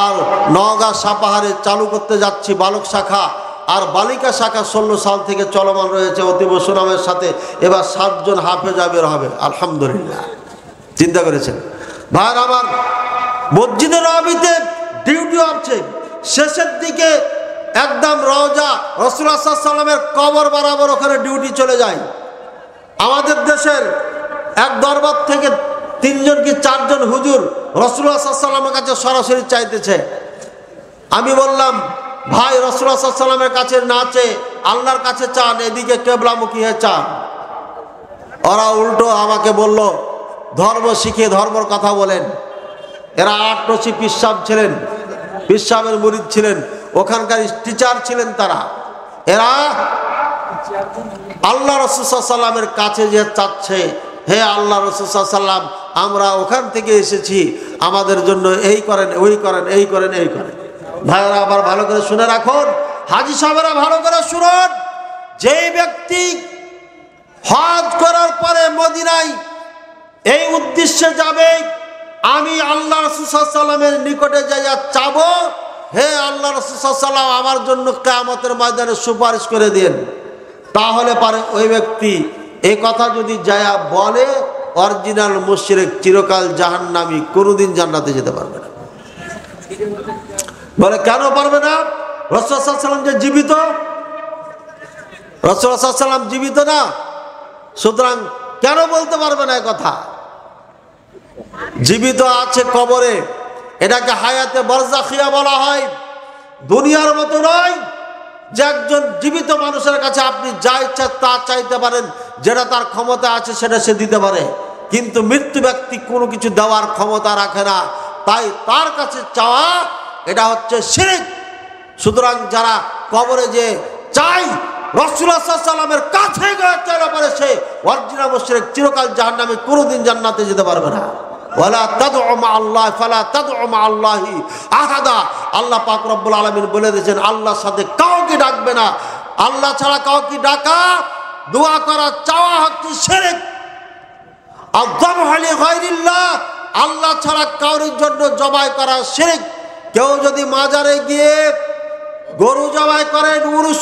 আর নওগাঁ সাপাহারে চালু করতে যাচ্ছি বালক শাখা, আর বালিকা শাখা 16 সাল থেকে চলমান রয়েছে অতীব সুনামের সাথে। এবার 7 জন হাফেজা বের হবে আলহামদুলিল্লাহ। চিন্তা করেছেন ভাই আমার? মসজিদে নববীতে ডিউটি আছে, শেষের দিকে একদম রওজা রাসূলুল্লাহ সাল্লাল্লাহু আলাইহি ওয়াসাল্লামের কবর বরাবর ওখানে ডিউটি চলে যায়। আমাদের দেশের এক দরবার থেকে 3 জন কি 4 জন হুজুর রাসূলুল্লাহ সাল্লাল্লাহু আলাইহি ওয়াসাল্লামের কাছে সরাসরি চাইতেছে। আমি বললাম, ভাই রাসূলুল্লাহ সাল্লাল্লাহু আলাইহি ওয়াসাল্লামের কাছে না চেয়ে আল্লাহর কাছে চান, এদিকে কিবলামুখী হয়ে চান। ওরা উল্টো আমাকে বলল, ধর্ম শিখে ধর্মের কথা বলেন। এরা 8 নসি পীর সাহেব ছিলেন, পীর সাহেবের মুরিদ ছিলেন, ওখানকার টিচার ছিলেন তারা। এরা আল্লাহ রাসূল সাল্লাল্লাহু আলাইহি ওয়াসাল্লামের কাছে যে চাচ্ছে, হে আল্লাহ রাসূল সাল্লাল্লাহু আলাইহি ওয়াসাল্লাম, আমরা ওখান থেকে এসেছি, আমাদের জন্য এই করেন, ওই করেন, এই করেন, এই করেন। ভাইরা আবার ভালো করে শুনে রাখুন, হাজী সাহেবরা ভালো করে শুনুন। যে ব্যক্তি হজ করার পরে মদিনায় এই উদ্দেশ্যে যাবে, আমি আল্লাহ রাসূল সাল্লাল্লাহু আলাইহি ওয়াসাল্লামের নিকটে যাইয়া চাবো, হে আল্লাহ রাসূল সাল্লাল্লাহু আলাইহি ওয়াসাল্লাম, আমার জন্য কিয়ামতের ময়দানে সুপারিশ করে দিন। তাহলে পারে ওই ব্যক্তি এই কথা যদি যায়া বলে, অরিজিনাল মুশরিক, চিরকাল জাহান্নামী, কোনোদিন জান্নাতে যেতে পারবে না। বলে কেন পারবে না? রাসূল সাল্লাল্লাহু আলাইহি ওয়াসাল্লাম যে জীবিত, রাসূল সাল্লাল্লাহু আলাইহি ওয়াসাল্লাম জীবিত না, সুতরাং কেন বলতে পারবে না এই কথা? জীবিত আছে কবরে, এটাকে হায়াতে বারজাখিয়া বলা হয়। দুনিয়ার মতো নয় যে একজন জীবিত মানুষের কাছে আপনি যা ইচ্ছা তা চাইতে পারেন, যেটা তার ক্ষমতা আছে সেটা সে দিতে পারে, কিন্তু মৃত্যু ব্যক্তি কোনো কিছু দেওয়ার ক্ষমতা রাখে না, তাই তার কাছে চাওয়া এটা হচ্ছে শিরক। সুতরাং যারা কবরে যে চাই রাসূলুল্লাহ সাল্লাল্লাহু আলাইহি ওয়াসাল্লামের কাছে গিয়ে চলে পারে, সে অরিজিনাল মুশরিক, চিরকাল জাহান্নামে, কোনোদিন জান্নাতে যেতে পারবে না। ওয়ালা তাদউ মা আল্লাহ ফালা তাদউ মা আল্লাহি আহাদা। আল্লাহ পাক রব্বুল আলামিন বলে দিয়েছেন, আল্লাহর সাথে কাউকে ডাকবে না। আল্লাহ ছাড়া কাউকে ডাকা, দোয়া করা, চাওয়া হচ্ছে শিরক। আযযাবহু লিগায়রিল্লাহ, আল্লাহ ছাড়া কারোর জন্য জবাই করা শিরক। কেউ যদি মাজারে গিয়ে গরু জবাই করেন উরুস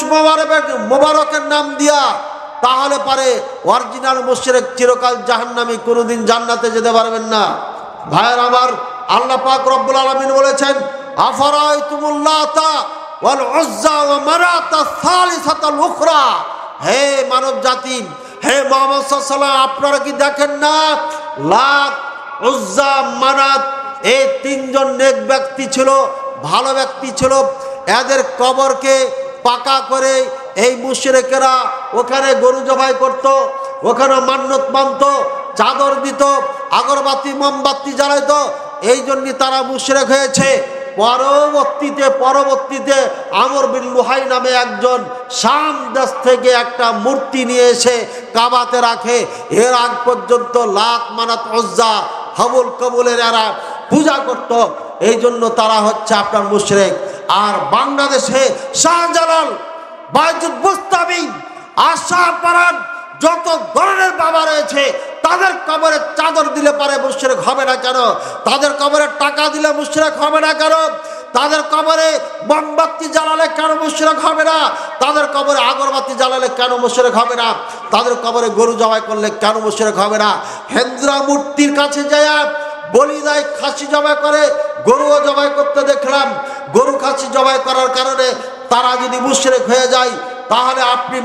মোবারকের নাম দিয়া, তাহলে পারে অরিজিনাল মুশরিক, চিরকাল জাহান্নামী, কোনোদিন জান্নাতে যেতে পারবেন না। ভাইয়ের আমার, আল্লাহ পাক রব্বুল আলামিন বলেছেন, আফারাইতুমুল লাতা ওয়াল উজ্জা ওয়া মানাতা সালিসাতাল উখরা। হে মানব জাতি, হে মুহাম্মদ সাল্লাল্লাহু আলাইহি ওয়াসাল্লাম, আপনারা কি দেখেন না লাত, উজ্জা, মানাত, এই 3 জন নেক ব্যক্তি ছিল, ভালো ব্যক্তি ছিল। এদের কবরকে পাকা করে এই মুশরিকেরা ওখানে গরু জবাই করত, ওখানে মান্নত মানত, চাদর দিত, আগরবাতি মোমবাতি জ্বালাইতো। এই জন্য তারা মুশরিক হয়েছে। পরবর্তীতে আমর বিন লুহাই নামে একজন শাম দেশ থেকে একটা মূর্তি নিয়ে এসে কাবাতে রাখে। এর আগ পর্যন্ত লাত, মানাত, উজ্জা, হবল কবুলের এরা পূজা করত। এই জন্য তারা হচ্ছে আপনার মুশরিক। আর বাংলাদেশে শাহজালাল, বাইতুল বুস্তামি, আশাপাড়ার যত ধরনের বাবা রয়েছে, তাদের কবরে চাদর দিলে পারে মুশরিক হবে না কেন? তাদের কবরে টাকা দিলে মুশরিক হবে না কেন? তাদের কবরে মোমবাতি জ্বালালে কেন মুশরিক হবে না? তাদের কবরে আগরবাতি জ্বালালে কেন মুশরিক হবে না? তাদের কবরে গরু জবাই করলে কেন মুশরিক হবে না? হিন্দুরা মূর্তির কাছে যায় বলি দেয়, খাসি জবাই করে, গরুও জবাই করতে দেখলাম। গরু খাসি জবাই করার কারণে তারা যদি মুশরিক হয়ে যায়, তাহলে আপনি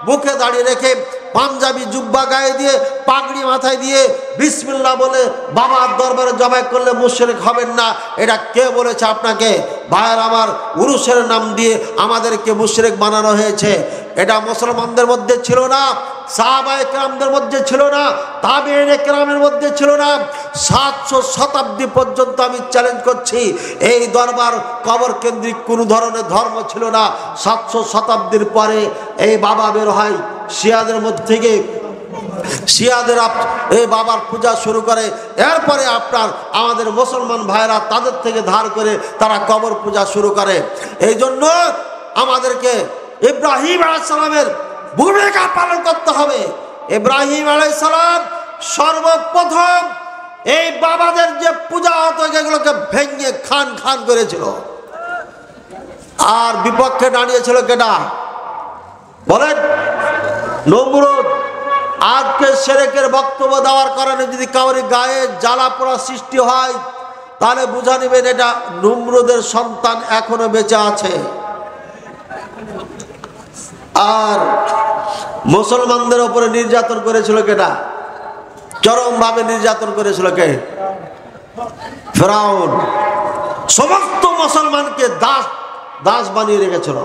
বুকে দাঁড়িয়ে রেখে পাঞ্জাবি জুব্বা গায়ে দিয়ে পাগড়ি মাথায় দিয়ে বিসমিল্লাহ বলে বাবার দরবারে জবাই করলে মুশরিক হবেন না। এটা কে বলেছে আপনাকে? ভাইয়ের আমার, উরুসের নাম দিয়ে আমাদেরকে মুশরিক বানানো হয়েছে। এটা মুসলমানদের মধ্যে ছিল না, সাহাবায়ে কেরামদের মধ্যে ছিল না, তাবেঈনে কেরামের মধ্যে ছিল না। 700 শতাব্দী পর্যন্ত আমি চ্যালেঞ্জ করছি, এই দরবার কবর কেন্দ্রিক কোনো ধরনের ধর্ম ছিল না। 700 শতাব্দীর পরে এই বাবা বের হয় শিয়াদের মধ্যে থেকে, শিয়াদের এই বাবার পূজা শুরু করে। এরপরে আপনার আমাদের মুসলমান ভাইরা তাদের থেকে ধার করে তারা কবর পূজা শুরু করে। এই জন্য আমাদেরকে ইব্রাহিম আলাইহিস সালামের ভূমিকা পালন করতে হবে। ইব্রাহিম আলাইহিস সালাম সর্বপ্রথম এই বাবাদের যে পূজা হতো এগুলোকে ভেঙে খান খান করেছিল। আর বিপক্ষে দাঁড়িয়েছিল কেটা বলেন? নমরুদ। আজকে শিরকের বক্তব্য দেওয়ার কারণে যদি কাউরি গায়ে জ্বালা পোড়া সৃষ্টি হয়, তাহলে বুঝা নেবেন এটা নমরুদের সন্তান এখনো বেঁচে আছে। আর মুসলমানদের উপরে নির্যাতন করেছিল কেটা? চরমভাবে নির্যাতন করেছিল কে? ফেরাউন। সমস্ত মুসলমানকে দাস দাস বানিয়ে রেখেছিল,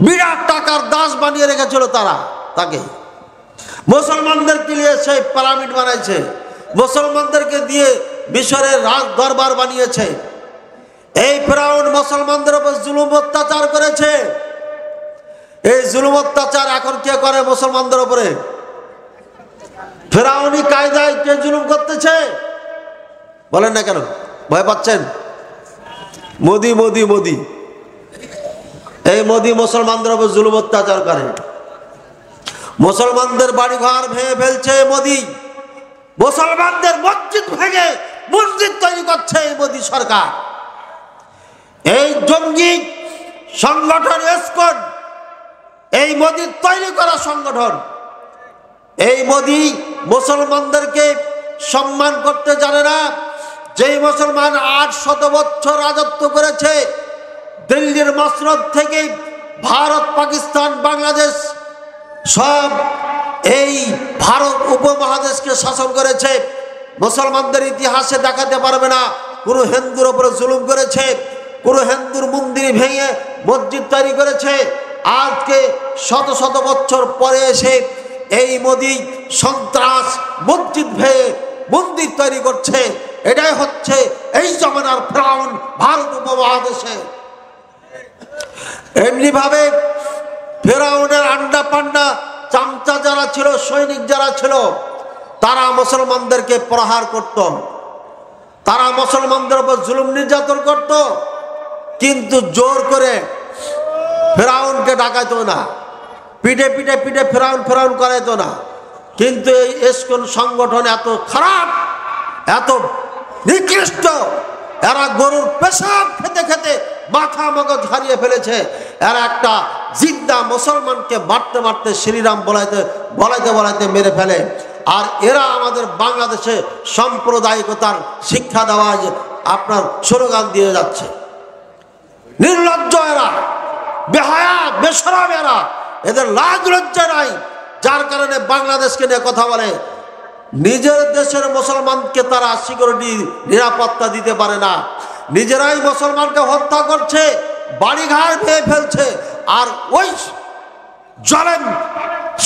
বিরাট টাকার দাস বানিয়ে রেখেছিল তারা তাকে। মুসলমানদেরকে নিয়ে সেই পিরামিড বানাইছে, মুসলমানদেরকে দিয়ে মিশরের রাজ দরবার বানিয়েছে। এই ফেরাউন মুসলমানদের উপর জুলুম অত্যাচার করেছে। এই জুলুম অত্যাচার এখন কে করে মুসলমানদের উপরে? ফেরাউনি কায়দায় কে জুলুম করতেছে বলেন না কেন? ভয় পাচ্ছেন? মোদি মোদি মোদি। এই মোদি মুসলমানদের উপর জুলুম অত্যাচার করে, মুসলমানদের বাড়িঘর ভেঙে ফেলছে মোদি, মুসলমানদের মসজিদ ভেঙে মসজিদ তৈরি করছে এই মোদি সরকার। এই জঙ্গি সংগঠন এসকন, এই মোদি তৈরি করা সংগঠন। এই মোদি মুসলমানদেরকে সম্মান করতে জানে না। যেই মুসলমান 800 বছর রাজত্ব করেছে, দিল্লির মসনদ থেকে ভারত, পাকিস্তান, বাংলাদেশ সব এই ভারত উপমহাদেশকে শাসন করেছে, মুসলমানদের ইতিহাসে দেখাতে পারবে না কোনো হিন্দুর উপরে জুলুম করেছে, কোনো হিন্দুর মন্দির ভেঙে মসজিদ তৈরি করেছে। আজকে শত শত বছর পরে এসে এই মোদি সন্ত্রাস মসজিদ ভেঙে মন্দির তৈরি করছে। এটাই হচ্ছে এই জমানার ফেরাউন ভারত উপমহাদেশে। এমনি ভাবে ফেরাউনের আন্ডা পান্ডা চামচা যারা ছিল, সৈনিক যারা ছিল, তারা মুসলমানদেরকে প্রহার করত, তারা মুসলমানদের উপর জুলুম নির্যাতন করত, কিন্তু জোর করে ফেরাউনকে ডাকাইতো না, পিঠে পিঠে পিঠে ফেরাউন ফেরাউন করাইতো না। কিন্তু এই ইসকন সংগঠন এত খারাপ, এত নিকৃষ্ট, এরা গরুর পেশাব খেতে খেতে মাথা মগজ হারিয়ে ফেলেছে। এরা একটা জিদ্দা মুসলমানকে মারতে মারতে শ্রীরাম বলাইতে বলাইতে বলাইতে মেরে ফেলে। আর এরা আমাদের বাংলাদেশে সাম্প্রদায়িকতার শিক্ষা দেওয়া আপনার স্লোগান দিয়ে যাচ্ছে। নির্লজ্জ এরা, বেহায়া বেশরম এরা, এদের লাজ লজ্জা নাই, যার কারণে বাংলাদেশকে নিয়ে কথা বলে। নিজের দেশের মুসলমানকে তারা সিকিউরিটি নিরাপত্তা দিতে পারে না, নিজেরাই মুসলমানকে হত্যা করছে, বাড়িঘর ভেঙে ফেলছে। আর ওই জালেম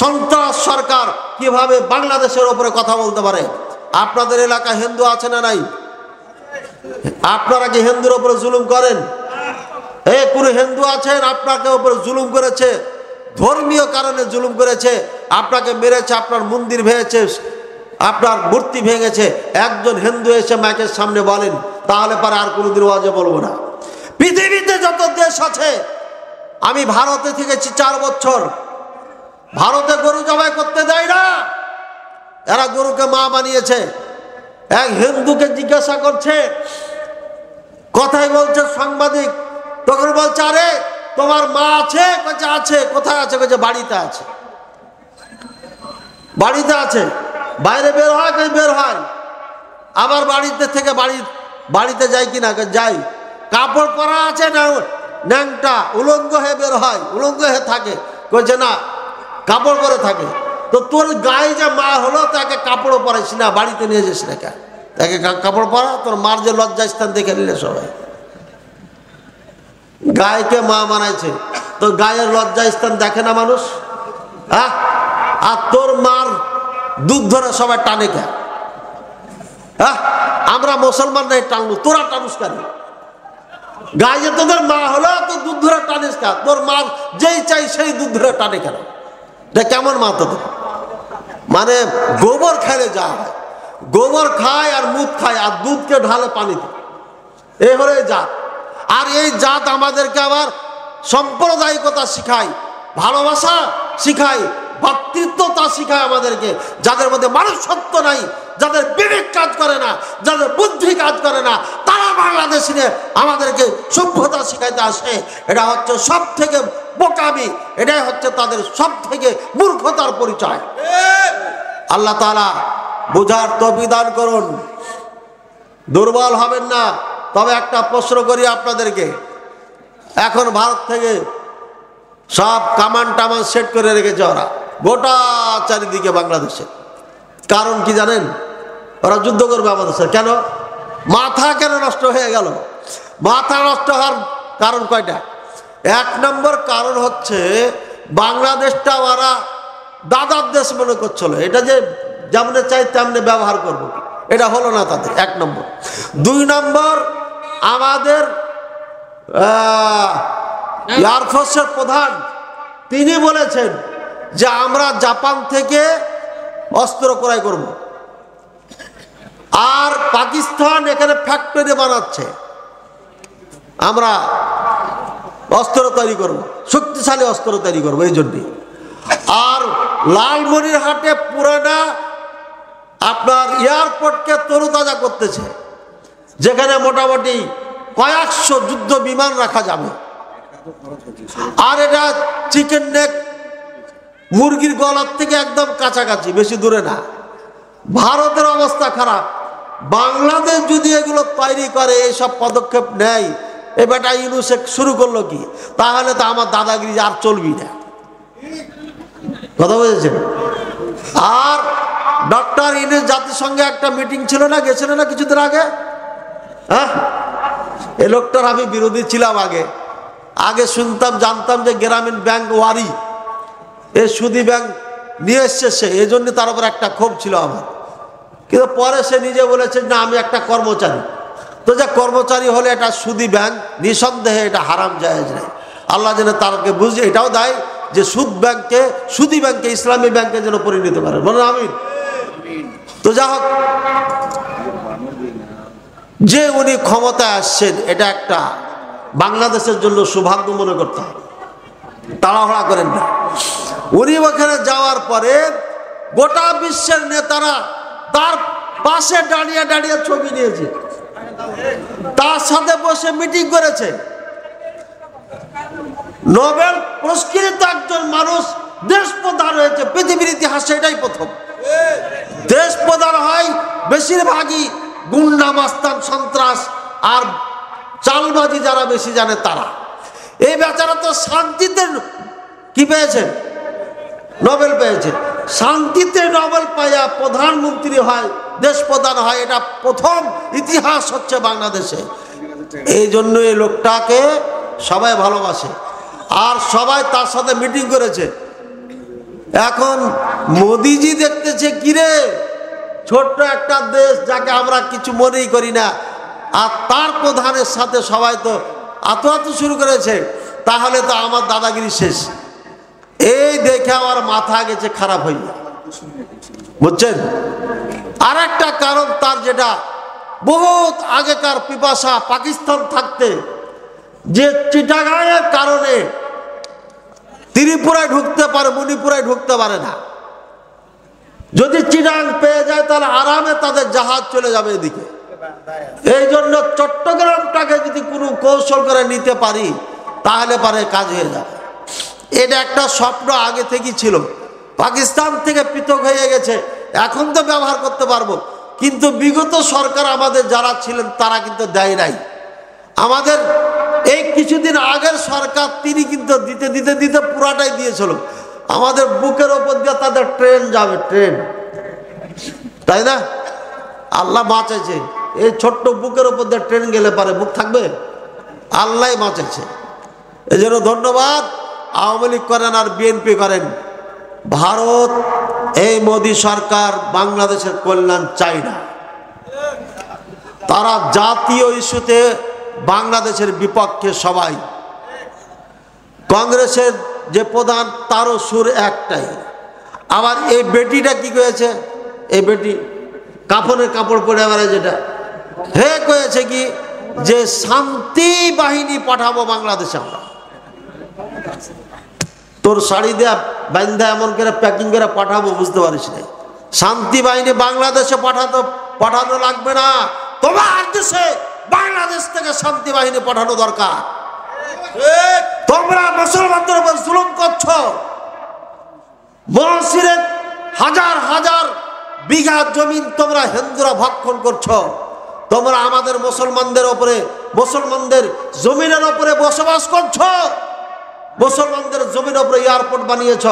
সন্ত্রাস সরকার কিভাবে বাংলাদেশের উপরে কথা বলতে পারে? আপনাদের এলাকা হিন্দু আছে না নাই? আপনারা কি হিন্দুর উপরে জুলুম করেন? কোন হিন্দু আছেন আপনাকে উপরে জুলুম করেছে, ধর্মীয় কারণে জুলুম করেছে, আপনাকে মেরেছে, আপনার মন্দির ভেঙেছে, আপনার মূর্তি ভেঙেছে, একজন হিন্দু এসে মাইকের সামনে বলেন, তাহলে পরে আর কোনোদিন ওয়াজে বলবো না। পৃথিবীতে যত দেশ আছে, আমি ভারতে থেকেছি 4 বছর, ভারতে গরু জবাই করতে দেয় না, এরা গরুকে মা বানিয়েছে। এক হিন্দুকে জিজ্ঞাসা করছে, কথাই বলছে সাংবাদিক, তখন বলছে আরে তোমার মা আছে? বলছে আছে। কোথায় আছে? বলছে বাড়িতে আছে। বাড়িতে আছে। বাইরে বের হয়? বের হয়। আবার বাড়িতে থেকে বাড়িতে যাই কিনা? যাই। কাপড় পরা আছে না? ন্যাংটা উলঙ্গ হয়ে বের হয়, উলঙ্গ হয়ে থাকে? কইছে না, কাপড় পরে থাকে। তো তোর গায়ে যে মা হলো তাকে কাপড়ও পরাইছি না, বাড়িতে নিয়ে যাস না কেন? তাকে কাপড় পরা, তোর মার যে লজ্জাস্থান দেখে নিলে সবাই। গায়েকে মা মানাইছে, তো গায়ের লজ্জাস্থান দেখে না মানুষ? হ্যাঁ, আর তোর মার দুধ ধরে সবাই টানে কে? হ্যাঁ, আমরা মুসলমান নাই টানলু, তোরা টানুস কেন? গায়ে তোদের মা হলো, তো দুধ ধরে টানিস কেন? তোর মার যেই চাই সেই দুধ ধরে টানে কেন? এটা কেমন মা তোদের? মানে গোবর খাইলে যা হয়, গোবর খায় আর মুখ খায় আর দুধকে ঢালে পানিতে, এই হলো এই জাত। আর এই জাত আমাদেরকে আবার সাম্প্রদায়িকতা শিখায়, ভালোবাসা শিখায়, ভ্রাতৃত্বতা শিখায় আমাদেরকে। যাদের মধ্যে মনুষ্যত্ব নাই, যাদের বিবেক কাজ করে না, যাদের বুদ্ধি কাজ করে না, তারা বাংলাদেশে আমাদেরকে সভ্যতা শিখাইতে আসে। এটা হচ্ছে সব থেকে বোকামি, এটাই হচ্ছে তাদের সব থেকে মূর্খতার পরিচয়। আল্লাহ তাআলা বোঝার তৌফিক দান করুন, দুর্বল হবেন না। তবে একটা প্রশ্ন করি আপনাদেরকে, এখন ভারত থেকে সব কামান টামান সেট করে রেখেছে ওরা গোটা চারিদিকে বাংলাদেশে। কারণ কি জানেন? ওরা যুদ্ধ করবে আমাদের সাথে। কেন? মাথা কেন নষ্ট হয়ে গেল? মাথা নষ্ট হওয়ার কারণ কয়টা? এক নম্বর কারণ হচ্ছে বাংলাদেশটা ওরা দাদার দেশ মনে করছিল, এটা যে যেমন চাই তেমনি ব্যবহার করবো, এটা হলো না তাদের, এক নম্বর। দুই নম্বর, আমাদের এয়ারফোর্সের প্রধান তিনি বলেছেন যে আমরা জাপান থেকে অস্ত্র ক্রয় করব, আর পাকিস্তান এখানে ফ্যাক্টরি বানাচ্ছে, আমরা অস্ত্র তৈরি করব, শক্তিশালী অস্ত্র তৈরি করবো এই জন্যে। আর লালমনিরহাটে পুরানা আপনার এয়ারপোর্টকে তরুতাজা করতেছে, যেখানে মোটামুটি কয়েকশো যুদ্ধ বিমান রাখা যাবে। আর এটা চিকেন নেক, মুরগির গলার থেকে একদম কাছাকাছি, বেশি দূরে না। ভারতের অবস্থা খারাপ। বাংলাদেশ যদি এগুলো তৈরি করে, এইসব পদক্ষেপ নেয়, এ বেটা ইউনুস শুরু করলো কি, তাহলে তো আমার দাদাগিরি আর চলবি না। কথা বুঝেছেন? আর ডক্টর ইউনুস জাতিসংঘে একটা মিটিং ছিল না, গেছিল না কিছুদিন আগে? হ্যাঁ, এই লোকটার আমি বিরোধী ছিলাম আগে। আগে শুনতাম, জানতাম যে গ্রামীণ ব্যাংক ওয়ারি, এই সুদী ব্যাংক নিয়ে এসছে সে, এই জন্য তার উপর একটা ক্ষোভ ছিল আমার। কিন্তু পরে সে নিজে বলেছে না আমি একটা কর্মচারী। তো যে কর্মচারী হলে এটা সুদী ব্যাংক, নিঃসন্দেহে এটা হারাম জায়েজ নেই। আল্লাহ যেন তারকে বুঝে এটাও দেয় যে সুদ ব্যাংককে, সুদী ব্যাংককে ইসলামী ব্যাংকে যেন পরিণত করে, বলেন আমিন। তো যা হোক, যে উনি ক্ষমতায় আসছেন এটা একটা বাংলাদেশের জন্য সৌভাগ্য মনে করতে হবে, তাড়াহুড়া করেন না। উনি ওখানে যাওয়ার পরে গোটা বিশ্বের নেতারা তার পাশে দাঁড়িয়ে দাঁড়িয়ে ছবি নিয়েছে, তার সাথে বসে মিটিং করেছে। নোবেল পুরস্কৃত একজন মানুষ দেশ প্রধান হয়েছে পৃথিবীর ইতিহাসে, এটাই প্রথম। দেশ প্রধান হয় বেশিরভাগই গুন্ডা, মাস্তান, সন্ত্রাস আর চালবাজি যারা বেশি জানে তারা। এই বেচারা তো শান্তিতে কি পেয়েছে? নোবেল পেয়েছে। শান্তিতে নোবেল পাইয়া প্রধানমন্ত্রী হয়, দেশ প্রধান হয়, এটা প্রথম ইতিহাস হচ্ছে বাংলাদেশে। এই জন্য এই লোকটাকে সবাই ভালোবাসে আর সবাই তার সাথে মিটিং করেছে। এখন মোদিজি দেখতেছে কিরে, ছোট্ট একটা দেশ যাকে আমরা কিছু মনেই করি না, আর তার প্রধানের সাথে সবাই তো আতো শুরু করেছে, তাহলে তো আমার দাদাগিরি শেষ। এই দেখে আমার মাথা গেছে খারাপ হইয়া, বুঝছেন? আর একটা কারণ তার, যেটা বহুত আগেকার পিপাসা, পাকিস্তান থাকতে যে চিটাগাংয়ের কারণে ত্রিপুরায় ঢুকতে পারে, মণিপুরায় ঢুকতে পারে না। যদি চিটাং পেয়ে যায় তাহলে আরামে তাদের জাহাজ চলে যাবে এদিকে। এই জন্য চট্টগ্রামটাকে যদি কোনো কৌশল করে নিতে পারি তাহলে পারে কাজ হয়ে যাবে। এটা একটা স্বপ্ন আগে থেকেই ছিল, পাকিস্তান থেকে পৃথক হয়ে গেছে, এখন তো ব্যবহার করতে পারবো, কিন্তু বিগত সরকার আমাদের যারা ছিলেন তারা কিন্তু দেয় নাই। আমাদের এই কিছুদিন আগের সরকার তিনি কিন্তু দিতে দিতে দিতে পুরাটাই দিয়েছিল। আমাদের বুকের ওপর দিয়ে তাদের ট্রেন যাবে, ট্রেন, তাই না? আল্লাহ বাঁচাইছে। এই ছোট্ট বুকের ওপর দিয়ে ট্রেন গেলে পারে বুক থাকবে? আল্লাহ বাঁচাইছে। এই জন্য ধন্যবাদ। আওয়ামী লীগ করেন আর বিএনপি করেন, ভারত এই মোদী সরকার বাংলাদেশের কল্যাণ চায় না। তারা জাতীয় ইস্যুতে বাংলাদেশের বিপক্ষে সবাই। কংগ্রেসের যে প্রধান তারও সুর একটাই। আবার এই বেটিটা কি কয়েছে, এই বেটি কাফনের কাপড় পরে বেড়ায় যেটা, হে কয়েছে কি যে শান্তি বাহিনী পাঠাবো বাংলাদেশে। আমরা তোর শাড়ি দেয়া বান্ধা এমন করে প্যাকিং করে পাঠাবো, বুঝতে পারিস না? শান্তি বাহিনী বাংলাদেশে পাঠানো লাগবে না, তোমার দেশে বাংলাদেশ থেকে শান্তি বাহিনী পাঠানো দরকার। তোমরা মুসলমানদের উপর জুলুম করছো, মহাসিরে হাজার হাজার বিঘা জমিন তোমরা হিন্দুরা ভক্ষণ করছো। তোমরা আমাদের মুসলমানদের উপরে, মুসলমানদের জমিনের উপরে বসবাস করছো, মুসলমানদের জমির উপরে এয়ারপোর্ট বানিয়েছ,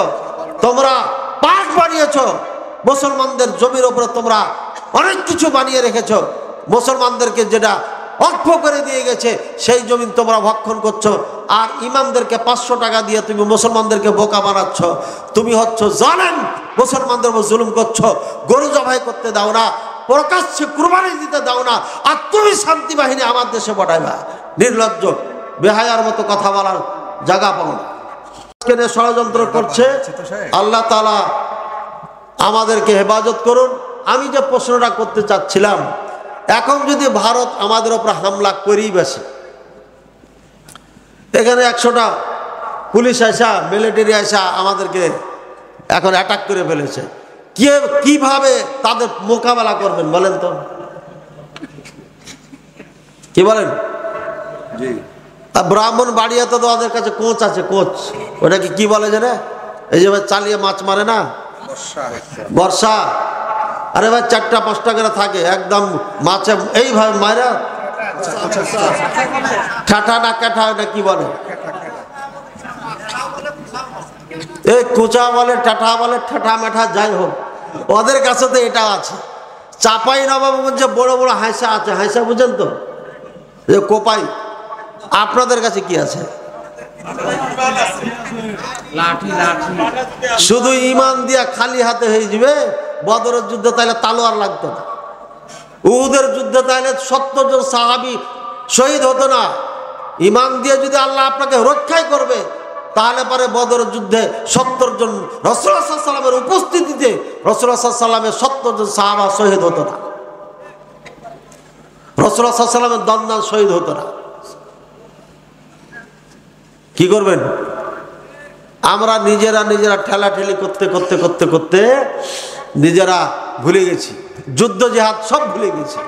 তোমরা পার্ক বানিয়েছ, মুসলমানদের জমির উপরে তোমরা অনেক কিছু বানিয়ে রেখেছ। মুসলমানদেরকে যেটা অক্ষ করে দিয়ে গেছে সেই জমিন তোমরা ভক্ষণ করছো। আর ইমামদেরকে 500 টাকা দিয়ে তুমি মুসলমানদেরকে বোকা বানাচ্ছ। তুমি হচ্ছ জালেম, মুসলমানদের উপর জুলুম করছো। গরু জবাই করতে দাও না, প্রকাশ্যে কুরবানি দিতে দাও না, আর তুমি শান্তি বাহিনী আমার দেশে পাঠাইবা। নির্লজ্জ, বেহায়ার মতো কথা বলার জায়গা পাও না। ষড়যন্ত্র করছে। আল্লাহ তাআলা আমাদেরকে হেফাজত করুন। আমি যে প্রশ্নটা করতে চাচ্ছিলাম, এখন যদি ভারত আমাদের উপর হামলা করেই বসে, এখানে 100টা পুলিশ আসা, মিলিটারি আসা আমাদেরকে এখন অ্যাটাক করে ফেলেছে, কিভাবে তাদের মোকাবেলা করবেন বলেন তো? কি বলেন? ব্রাহ্মণ বাড়িয়াতে তো ওদের কাছে কোচ আছে, কোচ, ওটাকে কি বলে জানে? এই যে চালিয়ে মাছ মারে না, বর্ষা। আরে ভাই 4টা 5টা করে থাকে, একদম মাছে এইভাবে মারা, ঠাঠা না কাঠা, ওটা কি বলে? এই কোচা বলে, টাটা বলে, ঠাঠা মেঠা, যাই হোক, ওদের কাছে তো এটা আছে। চাপাই নবাবগঞ্জে বড় বড় হাঁসা আছে, হাঁসা বুঝেন তো, যে কোপাই। আপনাদের কাছে কি আছে? শুধু ইমান দিয়া খালি হাতে হয়ে যাবে। বদরের যুদ্ধে তাইলে তালোয়ার লাগতো না, উহুদের যুদ্ধে তাইলে 70 জন সাহাবী শহীদ হতো না। ইমান দিয়ে যদি আল্লাহ আপনাকে রক্ষাই করবে, তাহলে পরে বদরের যুদ্ধে 70 জন রাসূলুল্লাহ সাল্লাল্লাহু আলাইহি ওয়াসাল্লামের উপস্থিতিতে রাসূলুল্লাহ সাল্লাল্লাহু আলাইহি ওয়াসাল্লামের 70 জন সাহাবা শহীদ হতো না, রাসূলুল্লাহ সাল্লাল্লাহু আলাইহি ওয়াসাল্লামের দন্দান শহীদ হতো না। কি করবেন? আমরা নিজেরা ঠেলাঠেলি করতে করতে করতে করতে নিজেরা ভুলে গেছি, যুদ্ধ জিহাদ সব ভুলে গেছি।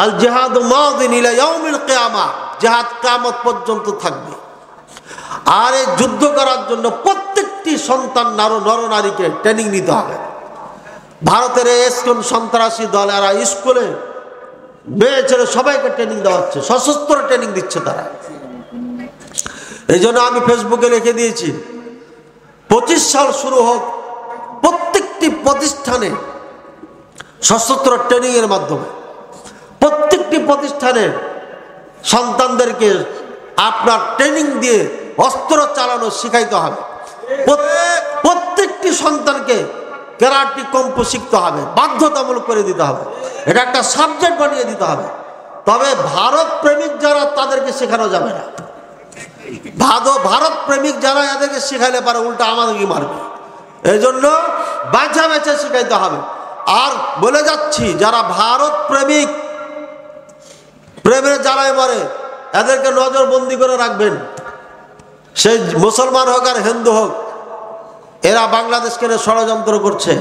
আল জিহাদ মাদিন ইলা ইয়াউমিল কিয়ামাহ, জিহাদ কিয়ামত পর্যন্ত থাকবে। আর এই যুদ্ধ করার জন্য প্রত্যেকটি সন্তান নরনারীকে ট্রেনিং নিতে হবে। ভারতের এসকন সন্ত্রাসী দল এরা স্কুলে মেয়ে ছেলে সবাইকে ট্রেনিং দেওয়া হচ্ছে, সশস্ত্র ট্রেনিং দিচ্ছে তারা। এই জন্য আমি ফেসবুকে লিখে দিয়েছি, 25 সাল শুরু হোক, প্রত্যেকটি প্রতিষ্ঠানে সশস্ত্র ট্রেনিং এর মাধ্যমে প্রত্যেকটি প্রতিষ্ঠানে সন্তানদেরকে আপনার ট্রেনিং দিয়ে অস্ত্র চালানো শিখাইতে হবে। প্রত্যেকটি সন্তানকে ক্যারাটি কম্পো শিখতে হবে, বাধ্যতামূলক করে দিতে হবে, এটা একটা সাবজেক্ট বানিয়ে দিতে হবে। তবে ভারত প্রেমিক যারা তাদেরকে শেখানো যাবে না। ভারত প্রেমিক যারা এদেরকে শিখাইলে পারে উল্টা আমাদেরকে মারবে। এই জন্য বাঁচা বেঁচে শিখাইতে হবে। আর বলে যাচ্ছি, যারা ভারত প্রেমিক, প্রেমের জ্বালায় মরে, এদেরকে নজরবন্দি করে রাখবেন। সেই মুসলমান হোক আর হিন্দু হোক, এরা বাংলাদেশকে নিয়ে ষড়যন্ত্র করছে।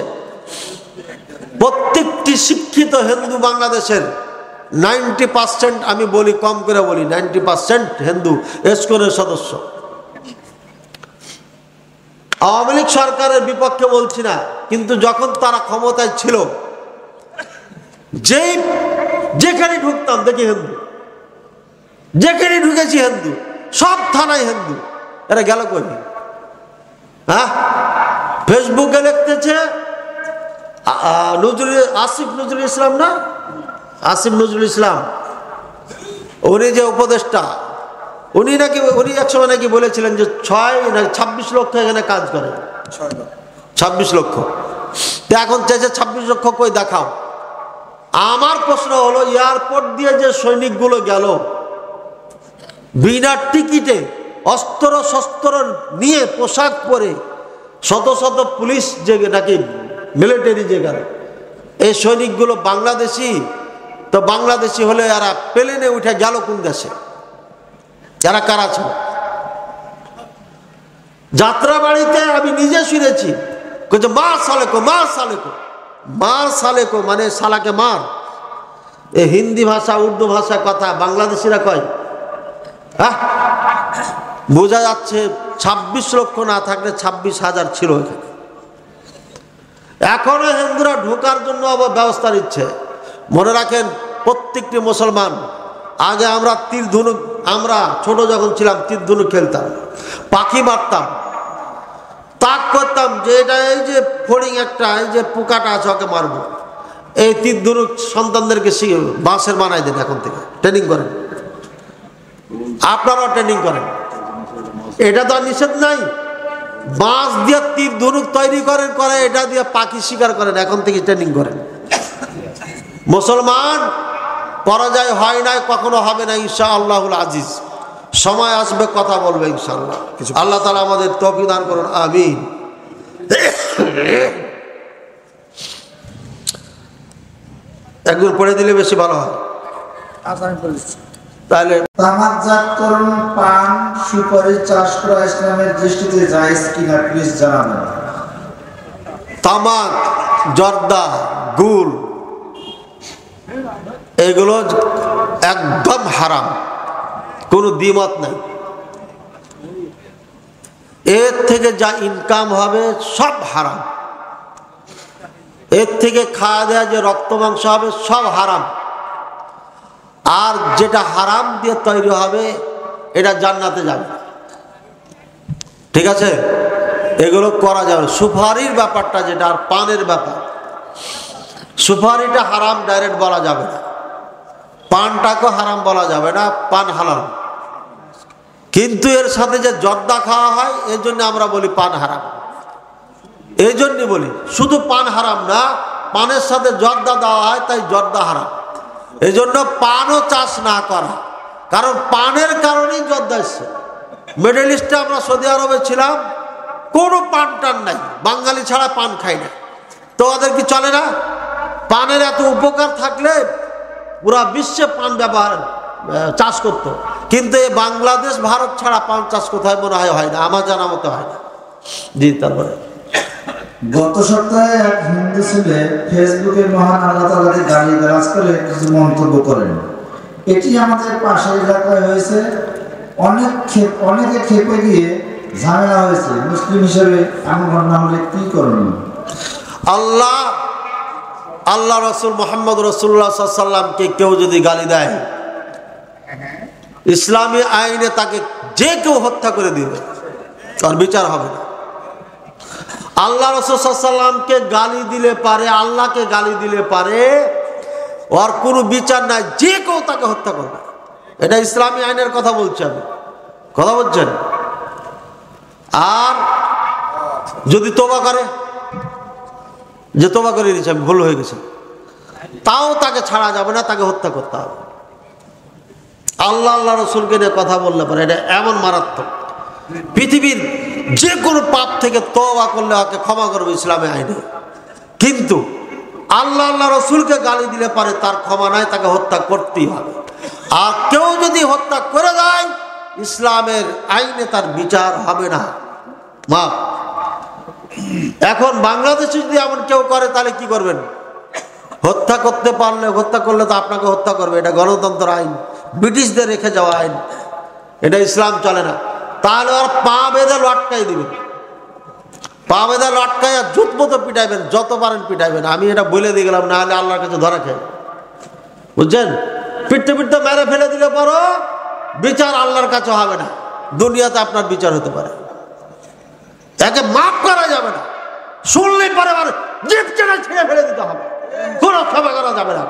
প্রত্যেকটি শিক্ষিত হিন্দু বাংলাদেশের 90%, আমি বলি কম করে বলি 90% হিন্দু ইসকনের সদস্য। আওয়ামী লীগ সরকারের বিপক্ষে বলছি না, কিন্তু যখন তারা ক্ষমতায় ছিল, যেখানে ঢুকতাম দেখি হিন্দু, যেখানে ঢুকেছি হিন্দু, সব থানায় হিন্দু। এরা গেল কই? হ্যাঁ, ফেসবুকে লিখতেছে আসিফ নজরুল ইসলাম, না আসিফ নজরুল ইসলাম, উনি যে উপদেষ্টা, উনি একসময় নাকি বলেছিলেন যে 26 লক্ষ এখানে কাজ করে, 26 লক্ষ। তো এখন চাইছে 26 লক্ষ কই দেখাও। আমার প্রশ্ন হলো, এয়ারপোর্ট দিয়ে যে সৈনিকগুলো গেল বিনা টিকিটে, অস্ত্র শস্ত্র নিয়ে, পোশাক পরে, শত শত পুলিশ যে নাকি মিলিটারি যে গেল, এই সৈনিকগুলো বাংলাদেশি। তো বাংলাদেশি হলে এরা প্লেনে উঠে গেল কোন দেশে? যারা কারা ছিল? যাত্রা বাড়িতে আমি নিজে শুনেছি, মার সালেকো, মার সালেকো, মার সালেকো মানে সালাকে মার। এ হিন্দি ভাষা, উর্দু ভাষা কথা বাংলাদেশিরা কয়। হ্যাঁ, বোঝা যাচ্ছে 26 লক্ষ না থাকলে 26,000 ছিল এখানে। এখনো হিন্দুরা ঢোকার জন্য আবার ব্যবস্থা নিচ্ছে। মনে রাখেন, প্রত্যেকটি মুসলমান, আগে আমরা তীর ধনুক, আমরা ছোট যখন ছিলাম তীর ধনুক খেলতাম, পাখি মারতাম, তাক করতাম যে এটা এই যে ফড়িং একটা, এই যে পোকাটা আছে ওকে মারবো। এই তীর ধনুক সন্তানদেরকে বাঁশের বানাই দেন, এখন থেকে ট্রেনিং করেন, আপনারাও ট্রেনিং করেন। এটা তো আর নিষেধ নাই। বাঁশ দিয়ে তীর ধনুক তৈরি করেন, করে এটা দিয়ে পাখি শিকার করেন, এখন থেকে ট্রেনিং করেন। মুসলমান পরাজয় হয় নাই, কখনো হবে না ইনশাআল্লাহুল আজিজ। সময় আসবে, কথা বলবে ইনশাআল্লাহ। আল্লাহ তাআলা আমাদের তৌফিক দান করুন, আমিন। একজন পড়ে দিলে বেশি ভালো হয়। তাহলে তামাকজাতকরণ, পান, সুপারি চাষ করা ইসলামের দৃষ্টিতে জায়েজ কিনা প্লিজ জানাবেন। তামাক, জর্দা, গুল এগুলো একদম হারাম, কোনো দ্বিমত নাই। এর থেকে যা ইনকাম হবে সব হারাম। এর থেকে খাওয়া দেওয়া যে রক্ত মাংস হবে সব হারাম। আর যেটা হারাম দিয়ে তৈরি হবে এটা জান্নাতে যাবে, ঠিক আছে? এগুলো করা যাবে। সুপারির ব্যাপারটা যেটা, আর পানের ব্যাপার, সুপারিটা হারাম ডাইরেক্ট বলা যাবে না, পানটাকে হারাম বলা যাবে না, পান হালাল। কিন্তু এর সাথে যে জর্দা খাওয়া হয়, এই জন্য আমরা বলি পান হারাম। এই জন্যই বলি, শুধু পান হারাম না, পানের সাথে জর্দা দেওয়া হয়, তাই জর্দা হারাম। এই জন্য পানও চাষ না করা, কারণ পানের কারণেই জর্দা এসছে। মিডল ইস্টে আমরা সৌদি আরবে ছিলাম, কোনো পান টান নাই, বাঙালি ছাড়া পান খাই না। তো ওদের কি চলে না? পানের এত উপকার থাকলে পুরা বিশ্বে পান ব্যবহার চাষ করত। কিন্তু এই বাংলাদেশ, ভারত ছাড়া পান চাষ কোথায় মনে হয় না, আমার জানা মতো হয় না। জি, তারপরে গত সপ্তাহে এক হিন্দু ছেলে ফেসবুকে মহান আল্লাহ তাআলাকে গালিগালাজ করে কিছু মন্তব্য করেন। এটি আমাদের পাশের এলাকায় হয়েছে। অনেকে ক্ষেপে গিয়ে ঝামেলা হয়েছে। মুসলিম হিসেবে এমন ঘটনা হলে কি করণীয়? আল্লাহ রসুল মোহাম্মদ রসুল্লাহ সাল্লামকে কেউ যদি গালি দেয়, ইসলামী আইনে তাকে যে কেউ হত্যা করে দিবে, তার বিচার হবে না। আল্লাহ রসুল সাল্লামকে গালি দিলে পারে, আল্লাহকে গালি দিলে পারে, ওর কোনো বিচার নাই, যে কেউ তাকে হত্যা করবে। এটা ইসলামী আইনের কথা বলছি আমি, কথা বলছেন। আর যদি তোবা করে, যে তোবা করে দিয়েছে আমি ভুল হয়ে গেছে, তাও তাকে ছাড়া যাবে না, তাকে হত্যা করতে হবে। আল্লাহ রসুলকে নিয়ে কথা বললে পারে, এটা এমন মারাত্মক। পৃথিবীর যে কোনো পাপ থেকে তওবা করলে ওকে ক্ষমা করবে ইসলামী আইনে। কিন্তু আল্লাহ রসুলকে গালি দিলে পারে, তার ক্ষমা নাই, তাকে হত্যা করতেই হবে। আর কেউ যদি হত্যা করে দেয়, ইসলামের আইনে তার বিচার হবে না। মাপ এখন বাংলাদেশে যদি এমন কেউ করে তাহলে কি করবেন? হত্যা করতে পারলে, হত্যা করলে তো আপনাকে হত্যা করবে। এটা গণতন্ত্র আইন, ব্রিটিশদের রেখে যাওয়া আইন, এটা ইসলাম চলে না। তাহলে আর পা বেঁধে লটকাই দিবেন, পা বেঁধে লটকাই আর জুত মতো পিটাইবেন, যত পারেন পিটাইবেন। আমি এটা বলে দিয়ে গেলাম, না হলে আল্লাহর কাছে ধরা খেয়ে, বুঝছেন? পিটতে পিটতে মেরে ফেলে দিলে পরও বিচার আল্লাহর কাছে হবে না, দুনিয়াতে আপনার বিচার হতে পারে। একে মাফ করা যাবে না, শুনলে পরে আবার জিপ চেনে ছিঁড়ে ফেলে দিতে হবে, কোনো ক্ষমা করা যাবে না।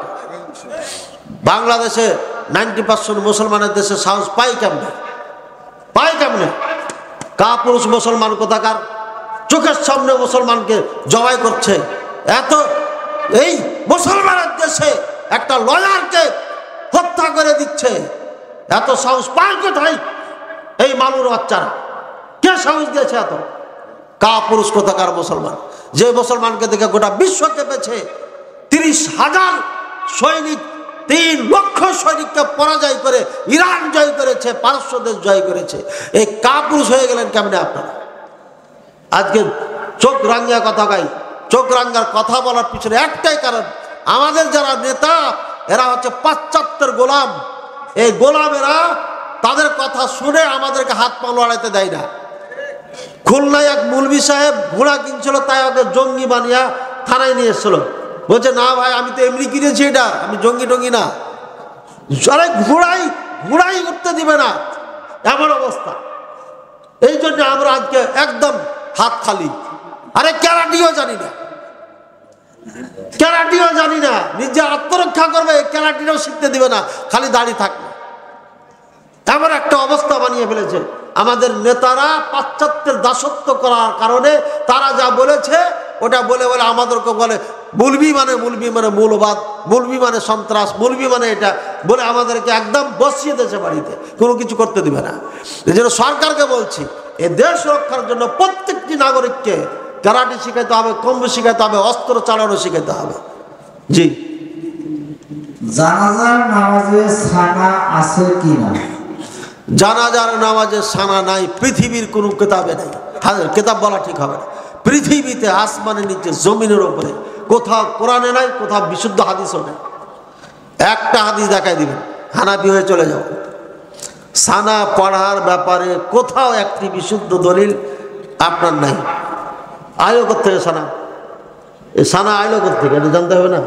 বাংলাদেশে 90% মুসলমানের দেশে সাহস পাই কেমনে? পাই কেমনে? কাপুরুষ মুসলমান কোথাকার চোখের সামনে মুসলমানকে জবাই করছে। এত এই মুসলমানের দেশে একটা লয়ারকে হত্যা করে দিচ্ছে, এত সাহস পায় কোথায় এই মালুর বাচ্চারা? কে সাহস দিয়েছে এত? কাপুরুষ কোথাকার মুসলমান, যে মুসলমানকে দেখে গোটা বিশ্ব কেঁপেছে। 30,000 সৈনিক, 3 লক্ষ সৈনিককে পরাজয় করে ইরান জয় করেছে, পারস্য দেশ জয় করেছে। এই কাপুরুষ হয়ে গেলেন কেমনে আপনারা? আজকে চোখ রাঙ্গিয়া কথা গাই, চোখ রাঙ্গার কথা বলার পিছনে একটাই কারণ, আমাদের যারা নেতা এরা হচ্ছে পাশ্চাত্যের গোলাম। এই গোলামেরা তাদের কথা শুনে আমাদেরকে হাত পা লড়াইতে দেয় না। খুলনায় এক মৌলভী সাহেব ঘোড়া কিনছিল, তাই ওকে জঙ্গি বানিয়া থানায় নিয়ে এসেছিল। বলছে না ভাই, আমি তো এমনি কিনেছি, এটা আমি জঙ্গি টঙ্গি না। আরে ঘোড়াই উঠতে দিবে না, এমন অবস্থা। এই জন্য আমরা আজকে একদম হাত খালি। আরে ক্যারাটিও জানি না, ক্যারাটিও জানি না, নিজে আত্মরক্ষা করবে ক্যারাটিও শিখতে দিবে না, খালি দাঁড়িয়ে থাকবে। এমন একটা অবস্থা বানিয়ে ফেলেছে আমাদের নেতারা। পাশ্চাত্যের দাসত্ব করার কারণে তারা যা বলেছে ওটা বলে বলে আমাদেরকে বলে মৌলবি মানে মৌলবাদ, মৌলবি মানে সন্ত্রাস, মৌলবি মানে এটা বলে আমাদেরকে একদম বসিয়ে দিয়েছে বাড়িতে, কোনো কিছু করতে দিবে না। এই জন্য সরকারকে বলছি, এ দেশ রক্ষার জন্য প্রত্যেকটি নাগরিককে ক্যারাটে শিখাইতে হবে, কম্বু শিখাইতে হবে, অস্ত্র চালানো শিখাইতে হবে। জি, জানাজার নামাজে সানা আছে কি না? জানাজার নামাজে সানা নাই, পৃথিবীর কোনো কেতাবে নাই। কেতাব বলা ঠিক হবে না। পৃথিবীতে আসমানের নিচে জমিনের উপরে কোথাও কোরআনে নাই, কোথাও বিশুদ্ধ হাদিসও নেই। একটা হাদিস দেখাই দিবেন, হানাফি হয়ে চলে যাও। সানা পড়ার ব্যাপারে কোথাও একটি বিশুদ্ধ দলিল আপনার নাই। আইলো কোথেকে সানা? এই সানা আইলো কোথেকে এটা জানতে হবে না।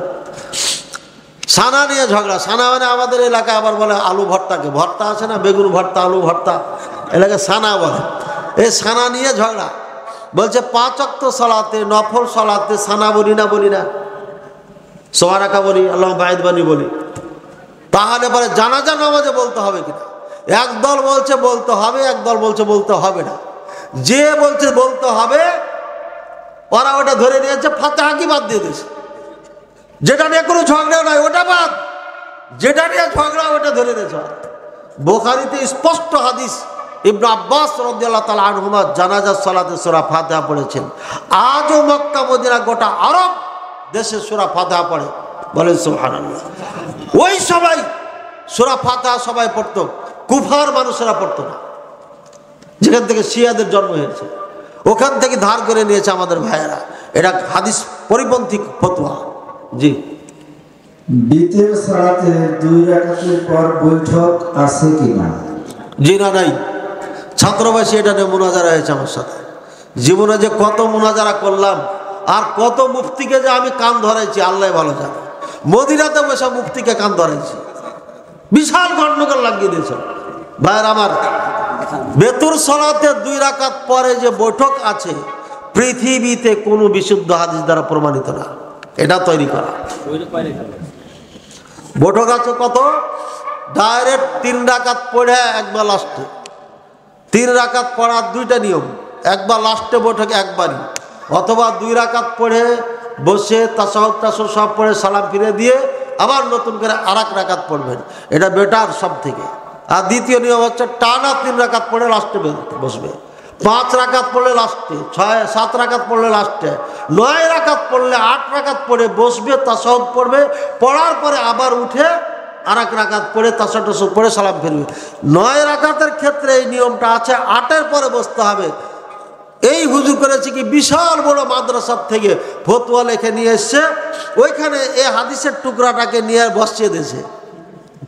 সানা নিয়ে ঝগড়া। সানা মানে আমাদের এলাকায় আবার বলে আলু ভর্তাকে, ভর্তা আছে না, বেগুন ভর্তা, আলু ভর্তা, এলাকায় সানা বলে। এই সানা নিয়ে ঝগড়া। বলছে 5 ওয়াক্ত সালাতে, নফল সালাতে সানা বলি না, সোয়ারাকা বলি, আল্লাহ বাইদ বানি বলি। তাহলে পরে জানাজা নামাজে বলতে হবে কিনা? একদল বলছে বলতে হবে, একদল বলছে বলতে হবে না। যে বলছে বলতে হবে ওরা ওটা ধরে নিয়েছে, ফাতিহা কি বাদ দিয়ে দিয়েছে। যেটা নিয়ে কোনো ঝগড়া নাই ওটা বাদ, যেটা নিয়ে ঝগড়া ওটা ধরে নিয়েছে। বুখারীতে স্পষ্ট হাদিস, ইবনে আব্বাস রাদিয়াল্লাহু তাআলা আনহুমা জানাজার সালাতে সূরা ফাতিহা পড়েছেন। আজও মক্কা মদিনা গোটা আরব দেশে সূরা ফাতিহা পড়ে, বলেন সুবহানাল্লাহ। ওই সবাই সূরা ফাতিহা সবাই পড়তো, কুফার মানুষেরা পড়তো না। যেখান থেকে শিয়াদের জন্ম হয়েছে ওখান থেকে ধার করে নিয়েছে আমাদের ভাইয়েরা। এটা হাদিস পরিপন্থী ফতোয়া। জি, বিতের সালাতে 2 রাকাতের পর বৈঠক আছে কি না? জি না, নাই। ছাত্রবাসী এটা নিয়ে মুনাজারা হয়েছে আমার সাথে। জীবনে যে কত মুনাজারা করলাম, আর কত মুফতিকে যে আমি কান ধরাইছি আল্লাহ ভালো জানে। মদিনাতে বসে মুফতিকে কান ধরাইছি, বিশাল গন্ডগোল লাগিয়ে দিয়েছে। ভাইয়ের আমার, বেতুর সালাতে 2 রাকাত পরে যে বৈঠক আছে পৃথিবীতে কোনো বিশুদ্ধ হাদিস দ্বারা প্রমাণিত না। এটা তৈরি করা বৈঠক আছে কত? ডাইরেক্ট 3 রাকাত পড়ে একবার লাস্টে, 3 রাকাত পড়ার 2টা নিয়ম, একবার লাস্টে বৈঠকে একবারই, অথবা 2 রাকাত পড়ে বসে তাশাহুদ সব পড়ে সালাম ফিরে দিয়ে আবার নতুন করে আরেক রাকাত পড়বেন, এটা বেটার সব থেকে। আর দ্বিতীয় নিয়ম হচ্ছে টানা 3 রাকাত পড়ে লাস্টে বসবে, 5 রাকাত পড়লে লাস্টে, 6-7 রাকাত পড়লে লাস্টে, 9 রাকাত পড়লে 8 রাকাত পড়ে বসবে, তাশাহুদ পড়বে, পড়ার পরে আবার উঠে আরেক রাকাত পড়ে তাশাহুদ পড়ে সালাম ফিরবে। 9 রাকাতের ক্ষেত্রে এই নিয়মটা আছে, 8-এর পরে বসতে হবে। এই হুজুর করেছে কি বিশাল বড় মাদ্রাসার থেকে ফতোয়া লিখে নিয়ে এসছে, ওইখানে এই হাদিসের টুকরাটাকে নিয়ে বসিয়ে দিয়েছে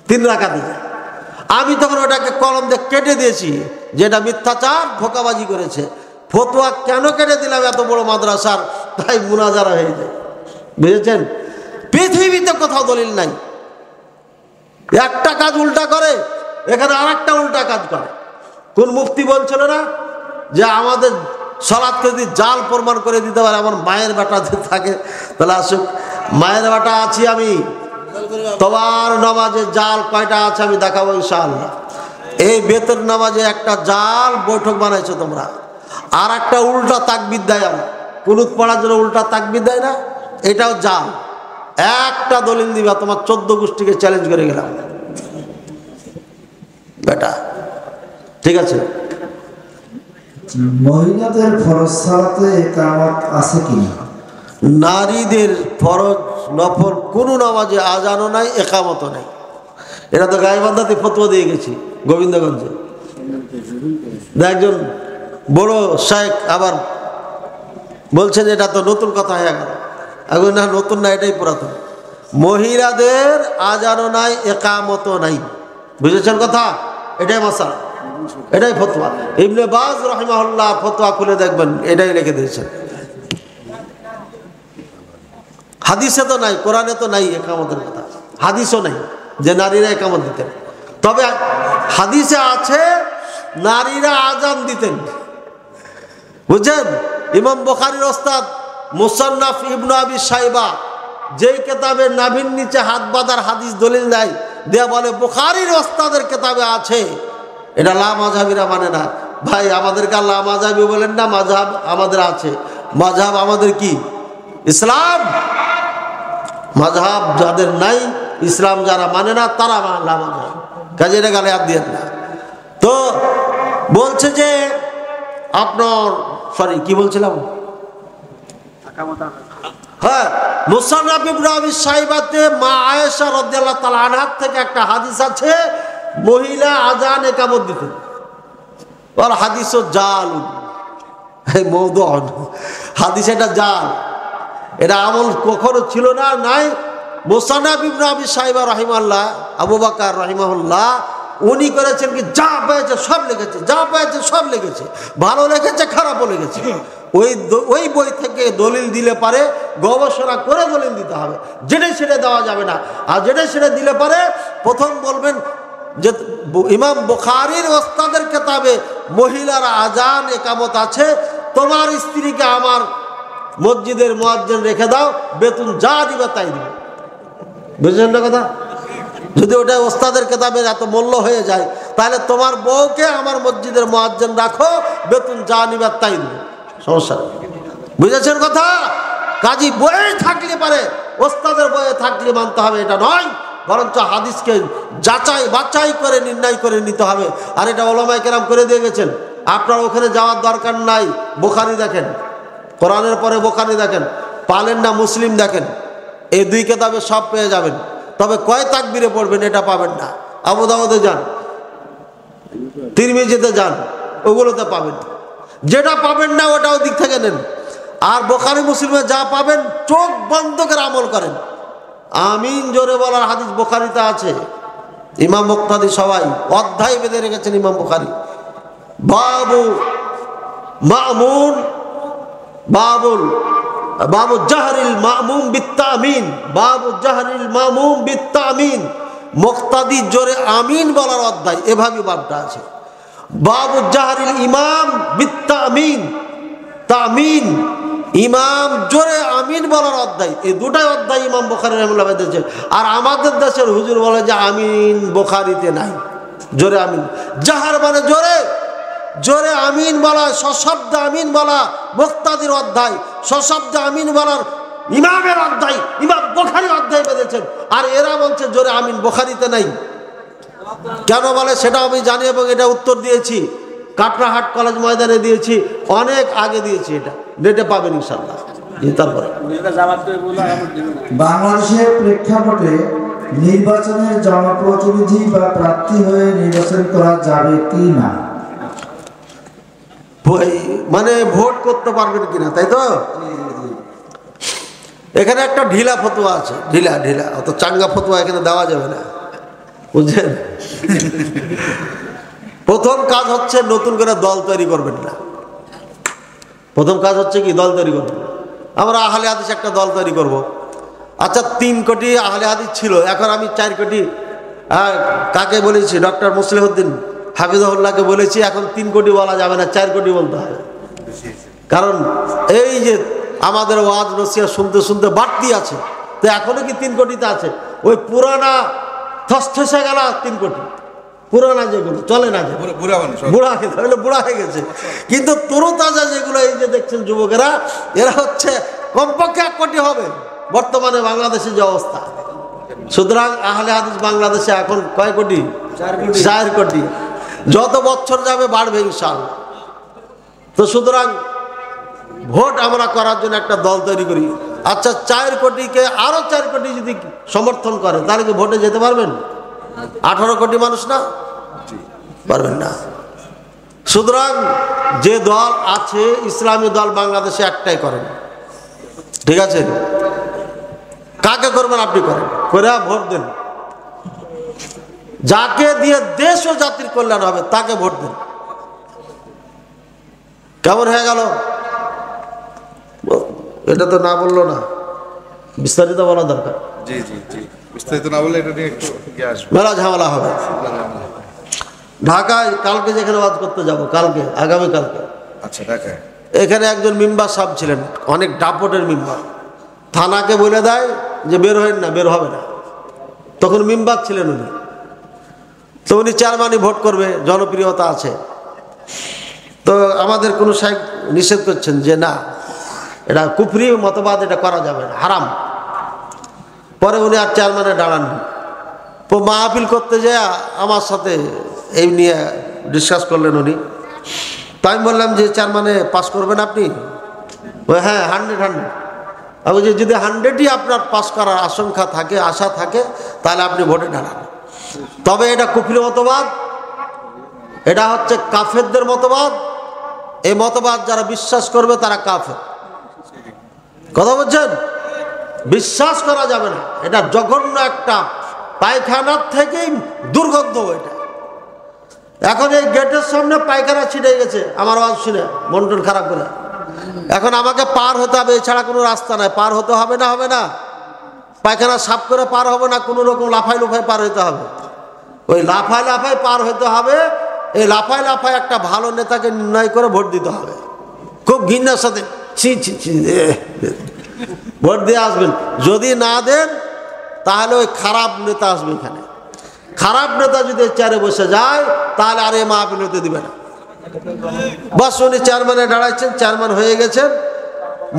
3 রাকাত দিয়ে। আমি তখন ওটাকে কলম দিয়ে কেটে দিয়েছি, যেটা মিথ্যাচার ধোঁকাবাজি করেছে। ফতোয়া কেন কেটে দিলাম? এত বড় মাদ্রাসার, তাই মুনাজারা হয়ে যায়। বুঝেছেন? পৃথিবীতে কোথাও দলিল নাই। একটা কাজ উল্টা করে, এখানে আর একটা উল্টা কাজ করে। কোন মুফতি বলছিল না যে আমাদের সালাতকে যদি জাল প্রমাণ করে দিতে পারে, আমার মায়ের বেটা থাকে, তাহলে আসুক। মায়ের বেটা আছি আমি, তোমার নামাজে জাল কয়টা আছে আমি দেখাবো ইনশাআল্লাহ। এই বেতন নামাজে একটা জাল বৈঠক বানাইছো তোমরা, আর একটা উল্টা তাকবীর দেয়। আমার কুনুত পড়ার জন্য উল্টা তাকবীর দেয় না, এটাও জাল। একটা দলিল দিবা, তোমার 14 গোষ্ঠীকে চ্যালেঞ্জ করে গেলাম বেটা। ঠিক আছে? মহিলাদের ফরজ সালাতে ইকামত আছে কিনা? নারীদের ফরজ নফল কোনো নামাজে আজানও নাই, একামতও নাই। এটা তো গাইবান্ধাতে ফতোয়া দিয়ে গেছি গোবিন্দগঞ্জে। একজন বড় শেখ আবার বলছেন এটা তো নতুন কথা হয়ে গেল। এখন না, নতুন না, এটাই পুরাতন। মহিলাদের আজানও নাই, একামতও নাই। বুঝেছেন কথা? এটাই মাসালা, এটাই ফতোয়া। ইবনে বাজ রাহিমাহুল্লাহ ফতোয়া খুলে দেখবেন, এটাই লিখে দিয়েছেন। হাদিসে তো নাই, কোরআনে তো নাই একামতের কথা, হাদিসও নাই যে নারীরা একামত দিতেন। তবে হাদিসে আছে নারীরা আজান দিতেন। বুঝছেন? ইমাম বুখারীর ওস্তাদ মুসান্নাফ ইবনে আবি শাইবা যেই কেতাবে নাভির নিচে হাত বাঁধার হাদিস দলিল দেয়, দেয়া বলে বুখারীর ওস্তাদের কেতাবে আছে। এটা লা মাযহাবিরা মানে না ভাই। আমাদেরকে লা মাযহাবি বলেন না, মাযহাব আমাদের আছে। মাযহাব আমাদের কি? ইসলাম। মাযহাব যাদের নাই, ইসলাম যারা মানে না, তারা লা মাযহাব। কাজে এটা গালে হাত দিয়ে না। তো বলছে যে আপনার কি বলছিলাম? হ্যাঁ, মুসান্নাফ ইবনে আবি শাইবাতে মা আয়েশা রাদিয়াল্লাহু তাআলা আনহা থেকে একটা হাদিস আছে, মহিলা আজান একামত দিতেন। আর হাদিসও জাল, এই মওদুউ হাদিস, এটা জাল। এটা আমল কখনো ছিল না, নাই। মুসান্নাফ ইবনে আবি শাইবা রাহিমাহুল্লাহ, আবু বকর রাহিমাহুল্লাহ, উনি করেছেন কি যা পেয়েছে সব লিখেছে, যা পেয়েছে সব লিখেছে, ভালো লিখেছে খারাপও লিখেছে। ওই বই থেকে দলিল দিলে পারে গবেষণা করে দলিল দিতে হবে, যেটাই সেটা দেওয়া যাবে না। আর যেটাই সেটা দিলে পারে প্রথম বলবেন যে ইমাম বুখারীর ওস্তাদের কেতাবে মহিলার আজান একামত আছে, তোমার স্ত্রীকে আমার মসজিদের মুয়াজ্জিন রেখে দাও, বেতন যা দিবে তাই দিবে। বুঝলেন না কথা? যদি ওটা ওস্তাদের কেতাবের এত মূল্য হয়ে যায়, তাহলে তোমার বউকে আমার মসজিদের মুয়াজ্জিন রাখো, বেতন যা নিবে তাই দিবে, সমস্যা নেই। বুঝেছেন কথা? কাজী বইয়ে থাকলে পারে, ওস্তাদের বইয়ে থাকলে মানতে হবে এটা নয়, বরঞ্চ হাদিসকে যাচাই বাছাই করে নির্ণয় করে নিতে হবে। আর এটা ওলামায়ে কেরাম করে দিয়ে গেছেন। আপনার ওখানে যাওয়ার দরকার নাই। বুখারী দেখেন, কোরআনের পরে বুখারী দেখেন, পালেন না মুসলিম দেখেন, এই 2 কেতাবে সব পেয়ে যাবেন। তবে কয় তাকবীরে পড়বেন এটা পাবেন না। আবু দাউদে যান, তিরমিজিতে যান, ওগুলোতে পাবেন। যেটা পাবেন না ওটা ওদিক থেকে নেন। আর বুখারী মুসলিমে যা পাবেন চোখ বন্ধ করে আমল করেন। আমিন জোরে বলার হাদিস বুখারীতে আছে। ইমাম মুক্তাদি সবাই অধ্যায় বেঁধে রেখেছেন ইমাম বুখারী। বাবু মামুন, বাবু জাহরিল মামুম বিত্তামিন, বাবু জাহরিল মামুম বিত্তামিন, মুক্তাদি জোরে আমিন বলার অধ্যায়, এভাবে বাবটা আছে। বাবু জাহরিল ইমাম বিত্তামিন, তামিন, ইমাম জোরে আমিন বলার অধ্যায়। এই 2টাই অধ্যায় ইমাম বুখারী রাহিমাহুল্লাহ দিয়েছেন। আর আমাদের দেশের হুজুর বলে যে আমিন বুখারীতে নাই। জোরে আমিন, জাহার মানে জোরে, জোরে আমিন বলা, সশব্দ আমিন বলা মুক্তাদির অধ্যায়, সশব্দ আমিন বলার ইমামের অধ্যায় ইমাম বুখারী অধ্যায় বেঁধেছেন। আর এরা বলছে জোরে আমিন বুখারীতে নাই। কেন বলে সেটা আমি জানি, এবং এটা উত্তর দিয়েছি, কাটরাহাট কলেজ ময়দানে দিয়েছি, অনেক আগে দিয়েছি। এটা নেটে পাবেন ইনশাআল্লাহ। তারপরে বাংলাদেশের প্রেক্ষাপটে নির্বাচনের জনপ্রতিনিধি বা প্রার্থী হয়ে নির্বাচন করা যাবে কি না? মানে ভোট করতে পারবেন কিনা, তাই তো? এখানে একটা ঢিলা ফতোয়া আছে, ঢিলা ঢিলা, অত চাঙ্গা ফতোয়া এখানে দেওয়া যাবে না, বুঝছেন? প্রথম কাজ হচ্ছে নতুন করে দল তৈরি করবেন না। প্রথম কাজ হচ্ছে কি, দল তৈরি করবেন। আমরা আহলে হাদিস একটা দল তৈরি করব। আচ্ছা 3 কোটি আহলে হাদিস ছিল, এখন আমি 4 কোটি কাকে বলেছি, ডক্টর মুসলিহউদ্দিন হাফিজাহুল্লাহকে বলেছি, এখন 3 কোটি বলা যাবে না, 4 কোটি বলতে হবে। কারণ এই যে আমাদের ওয়াজ নসিহত শুনতে শুনতে বাড়তি আছে, তো এখনো কি 3 কোটিতে আছে? ওই পুরানা থসথসে গেল 3 কোটি, পুরানা যেগুলো চলে না, যে বুড়া হয়ে গেছে। কিন্তু তরুতাজা যেগুলো, এই যে দেখছেন যুবকেরা, এরা হচ্ছে কমপক্ষে 1 কোটি হবে বর্তমানে বাংলাদেশের যে অবস্থা। সুতরাং আহলে হাদিস বাংলাদেশে এখন কয় কোটি? 4 কোটি। যত বছর যাবে বাড়বে ইনশাআল্লাহ। তো সুতরাং ভোট আমরা করার জন্য একটা দল তৈরি করি। আচ্ছা 4 কোটিকে আরো 4 কোটি যদি সমর্থন করে, তাহলে কি ভোটে যেতে পারবেন? 18 কোটি মানুষ না, পারবেন না। সুতরাং যে দল আছে, ইসলামী দল বাংলাদেশে একটাই করেন, ঠিক আছে? কাকে করবেন? আপনি করেন, করে ভোট দেন। যাকে দিয়ে দেশ ও জাতির কল্যাণ হবে তাকে ভোট দেন। কেমন হয়ে গেল? এটা তো না বললো না, বিস্তারিত বলা দরকার। জি জি জি, বিস্তারিত না বলে এটা নিয়ে একটু মেলা ঝামেলা হবে। ঢাকায় কালকে যেখানে ওয়াজ করতে যাব, কালকে আগামীকালকে, আচ্ছা ঢাকায় এখানে একজন মেম্বার সাহেব ছিলেন, অনেক দাপটের মেম্বার। থানাকে বলে দেয় যে বের হবেন না, বের হবে না। তখন মেম্বার ছিলেন উনি, তো উনি চেয়ারম্যানই ভোট করবে, জনপ্রিয়তা আছে। তো আমাদের কোনো সাহেব নিষেধ করছেন যে না, এটা কুফরি মতবাদ, এটা করা যাবে না, হারাম। পরে উনি আর চেয়ারম্যানে দাঁড়াননি। তো মাহফিল করতে যায় আমার সাথে এই নিয়ে ডিসকাস করলেন উনি। তো আমি বললাম যে চেয়ারম্যানে পাস করবেন আপনি? হ্যাঁ 100। আমি যে যদি 100ই আপনার পাস করার আশঙ্কা থাকে, আশা থাকে, তাহলে আপনি ভোটে দাঁড়ান। তবে এটা কুফরি মতবাদ, এটা হচ্ছে কাফেরদের মতবাদ। এই মতবাদ যারা বিশ্বাস করবে তারা কাফের। কথা বলছেন? বিশ্বাস করা যাবে না, এটা জঘন্য একটা পায়খানার থেকেই দুর্গন্ধ। এটা এখন এই গেটের সামনে পায়খানা ছিটে গেছে, আমার আওয়াজ শুনে মন টন খারাপ করে। এখন আমাকে পার হতে হবে, এছাড়া কোনো রাস্তা নাই। পার হতে হবে না, হবে না? পায়খানা সাফ করে পার হবে না, কোনো রকম লাফাই লুফাই পার হতে হবে। ওই লাফাই লাফাই পার হতে হবে। এই লাফাই লাফাই একটা ভালো নেতাকে নির্ণয় করে ভোট দিতে হবে, খুব ঘৃণার সাথে। ভোট দিয়ে আসবেন। যদি না দেন তাহলে ওই খারাপ নেতা আসবে এখানে। খারাপ নেতা যদি চেয়ারে বসে যায় তাহলে আর এই মাহফিল হতে দিবে না। বাস উনি চেয়ারম্যানে দাঁড়াচ্ছেন, চেয়ারম্যান হয়ে গেছেন,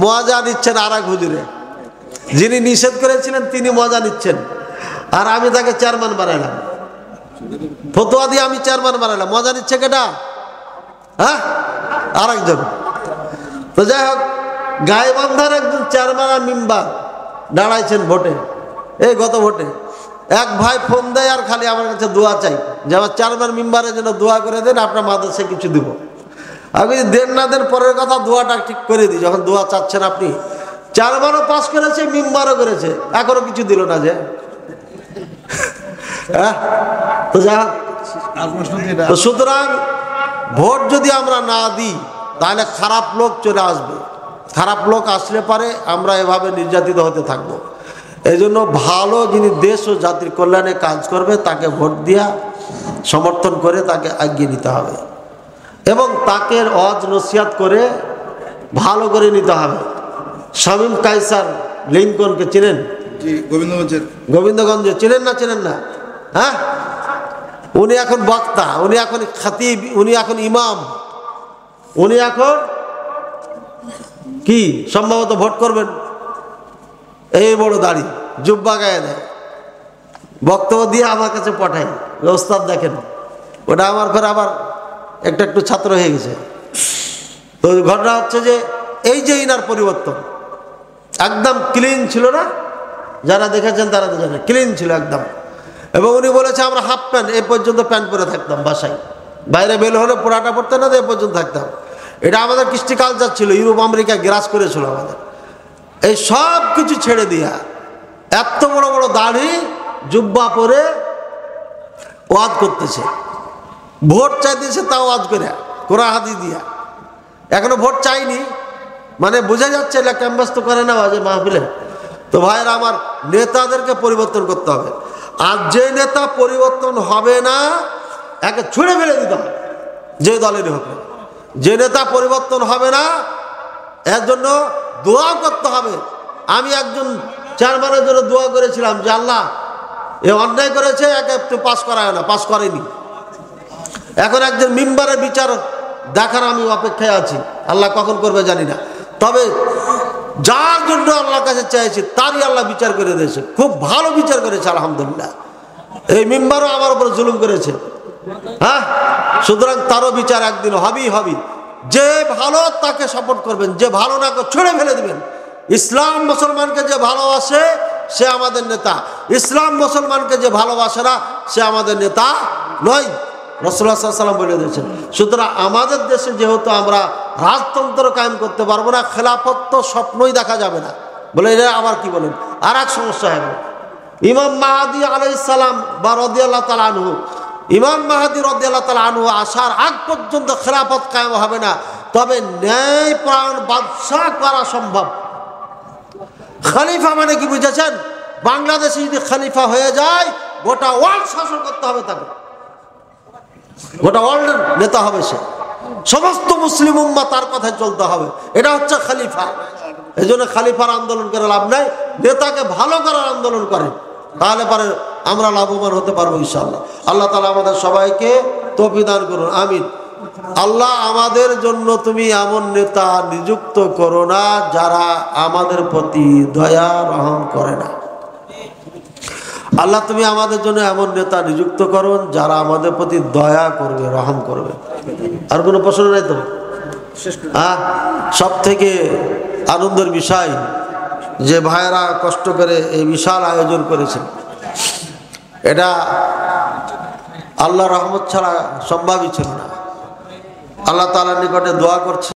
মজা নিচ্ছেন আর এক হুজুরে। যিনি নিষেধ করেছিলেন তিনি মজা নিচ্ছেন, আর আমি তাকে চেয়ারম্যান বানাইলাম। ফতোয়া দিয়ে আমি চেয়ারম্যান বানাইলাম, মজা নিচ্ছে কেটা? হ্যাঁ, আর একজন। তো যাই হোক, গাইবান্ধার একজন চেয়ারম্যান আর মেম্বার দাঁড়াইছেন ভোটে, এই গত ভোটে। এক ভাই ফোন দেয় আর খালি আমার কাছে দোয়া চাই যে আমার চেয়ারম্যান মেম্বারের জন্য দোয়া করে দেন, আপনার মাদ্রাসায় কিছু দিব। আমি দেন না দেন পরের কথা, দোয়াটা ঠিক করে দিই। যখন দোয়া চাচ্ছেন আপনি, চেয়ারম্যানও পাস করেছে, মেম্বারও করেছে, এখনো কিছু দিল না যে। হ্যাঁ, তো যা হোক, সুতরাং ভোট যদি আমরা না দিই তাহলে খারাপ লোক চলে আসবে। খারাপ লোক আসলে পারে আমরা এভাবে নির্যাতিত হতে থাকবো। এই জন্য ভালো যিনি দেশ ও জাতির কল্যাণে কাজ করবে তাকে ভোট দিয়া সমর্থন করে তাকে এগিয়ে নিতে হবে, এবং তাকে ওয়াজ নসিহত করে ভালো করে নিতে হবে। শামীম কায়সার লিঙ্কনকে চিনেন? গোবিন্দগঞ্জে চিনেন না? চিনেন না? হ্যাঁ, উনি এখন বক্তা, উনি এখন খাতিব, উনি এখন ইমাম, উনি এখন কি সম্ভবত ভোট করবেন। এই বড় দাড়ি, জুব্বা গায়ে দেয়, বক্তব্য দিয়ে আমার কাছে পাঠায়, ওস্তাদ দেখেন। ওটা আমার ফের আবার একটা একটু ছাত্র হয়ে গেছে। তো ঘটনা হচ্ছে যে এই যে ইনার পরিবর্তন, একদম ক্লিন ছিল না, যারা দেখেছেন তারা তো জানে, ক্লিন ছিল একদম। এবং উনি বলেছে আমরা হাফ প্যান্ট, এ পর্যন্ত প্যান্ট পরে থাকতাম বাসায়, বাইরে বের হলে পোড়াটা পড়তে না, এ পর্যন্ত থাকতাম। এটা আমাদের কৃষ্টি কালচার ছিল, ইউরোপ আমেরিকা গ্রাস করেছিল আমাদের। এই সব কিছু ছেড়ে দিয়া এত বড় বড় দাড়ি জুব্বা পরে ওয়াজ করতেছে, ভোট চাইতেছে তাও ওয়াজ করে কোরআন হাদিস দিয়া। এখনো ভোট চাইনি, মানে বোঝা যাচ্ছে এটা ক্যাম্পাস তো করে না বাজে মাহফিলে। তো ভাইরা আমার, নেতাদেরকে পরিবর্তন করতে হবে। আর যে নেতা পরিবর্তন হবে না একে ছুঁড়ে ফেলে দিতে হবে, যে দলেরই হোক। যে নেতা পরিবর্তন হবে না এর জন্য দোয়া করতে হবে। আমি একজন চেয়ারম্যানের জন্য দোয়া করেছিলাম যে আল্লাহ এ অন্যায় করেছে, একে একটু পাস করায় না, পাস করেনি। এখন একজন মেম্বারের বিচার দেখার আমি অপেক্ষায় আছি, আল্লাহ কখন করবে জানি না। তবে যার জন্য আল্লাহর কাছে চাইছি তারই আল্লাহ বিচার করে দিয়েছে, খুব ভালো বিচার করেছে আলহামদুলিল্লাহ। এই মেম্বারও আমার উপর জুলুম করেছে, হ্যাঁ, সুতরাং তারও বিচার একদিন হবেই হবে। যে ভালো তাকে সাপোর্ট করবেন, যে ভালো না ছুঁড়ে ফেলে দিবেন। ইসলাম মুসলমানকে যে ভালোবাসে সে আমাদের নেতা, ইসলাম মুসলমানকে যে ভালোবাসে না সে আমাদের নেতা নয়, রাসূলুল্লাহ সাল্লাল্লাহু আলাইহি ওয়াসাল্লাম বলে দিয়েছেন। সুতরাং আমাদের দেশে যেহেতু আমরা রাজতন্ত্র কায়েম করতে পারবো না, খেলাফত তো স্বপ্নই দেখা যাবে না, বলে এটা আবার কি বলেন, আর এক সমস্যা হবে। ইমাম মাহদী আলাইহিস সালাম বা রাদিয়াল্লাহু তাআলা আনহু, ইমাম মাহদী রাদিয়াল্লাহু তাআলা আনহু আসার আগ পর্যন্ত খেলাফত কায়েম হবে না, তবে ন্যায়পরায়ণ বাদশাহ করা সম্ভব। খলিফা মানে কি বুঝেছেন? বাংলাদেশে যদি খলিফা হয়ে যায় গোটা ওয়ার্ল্ড শাসন করতে হবে তাকে, গোটা ওয়ার্ল্ডের নেতা হবে সে, সমস্ত মুসলিম উম্মাহ তার কথায় চলতে হবে। এটা হচ্ছে খলিফা। এই জন্য খলিফার আন্দোলন করে লাভ নাই, নেতাকে ভালো করার আন্দোলন করেন, তাহলে পরে আমরা লাভবান হতে পারবো ইনশাআল্লাহ। আল্লাহ তাআলা আমাদের সবাইকে তৌফিক দান করুন, আমিন। আল্লাহ আমাদের জন্য তুমি এমন নেতা নিযুক্ত করো না যারা আমাদের প্রতি দয়া রহম করে না। আল্লাহ তুমি আমাদের জন্য এমন নেতা নিযুক্ত করুন যারা আমাদের প্রতি দয়া করবে, রহম করবে। আর কোনো প্রশ্ন নেই তো? হ্যাঁ, সব থেকে আনন্দের বিষয় যে ভাইয়েরা কষ্ট করে এই বিশাল আয়োজন করেছেন, এটা আল্লাহ রহমত ছাড়া সম্ভবই ছিল না। আল্লাহ তাআলার নিকটে দোয়া করছি।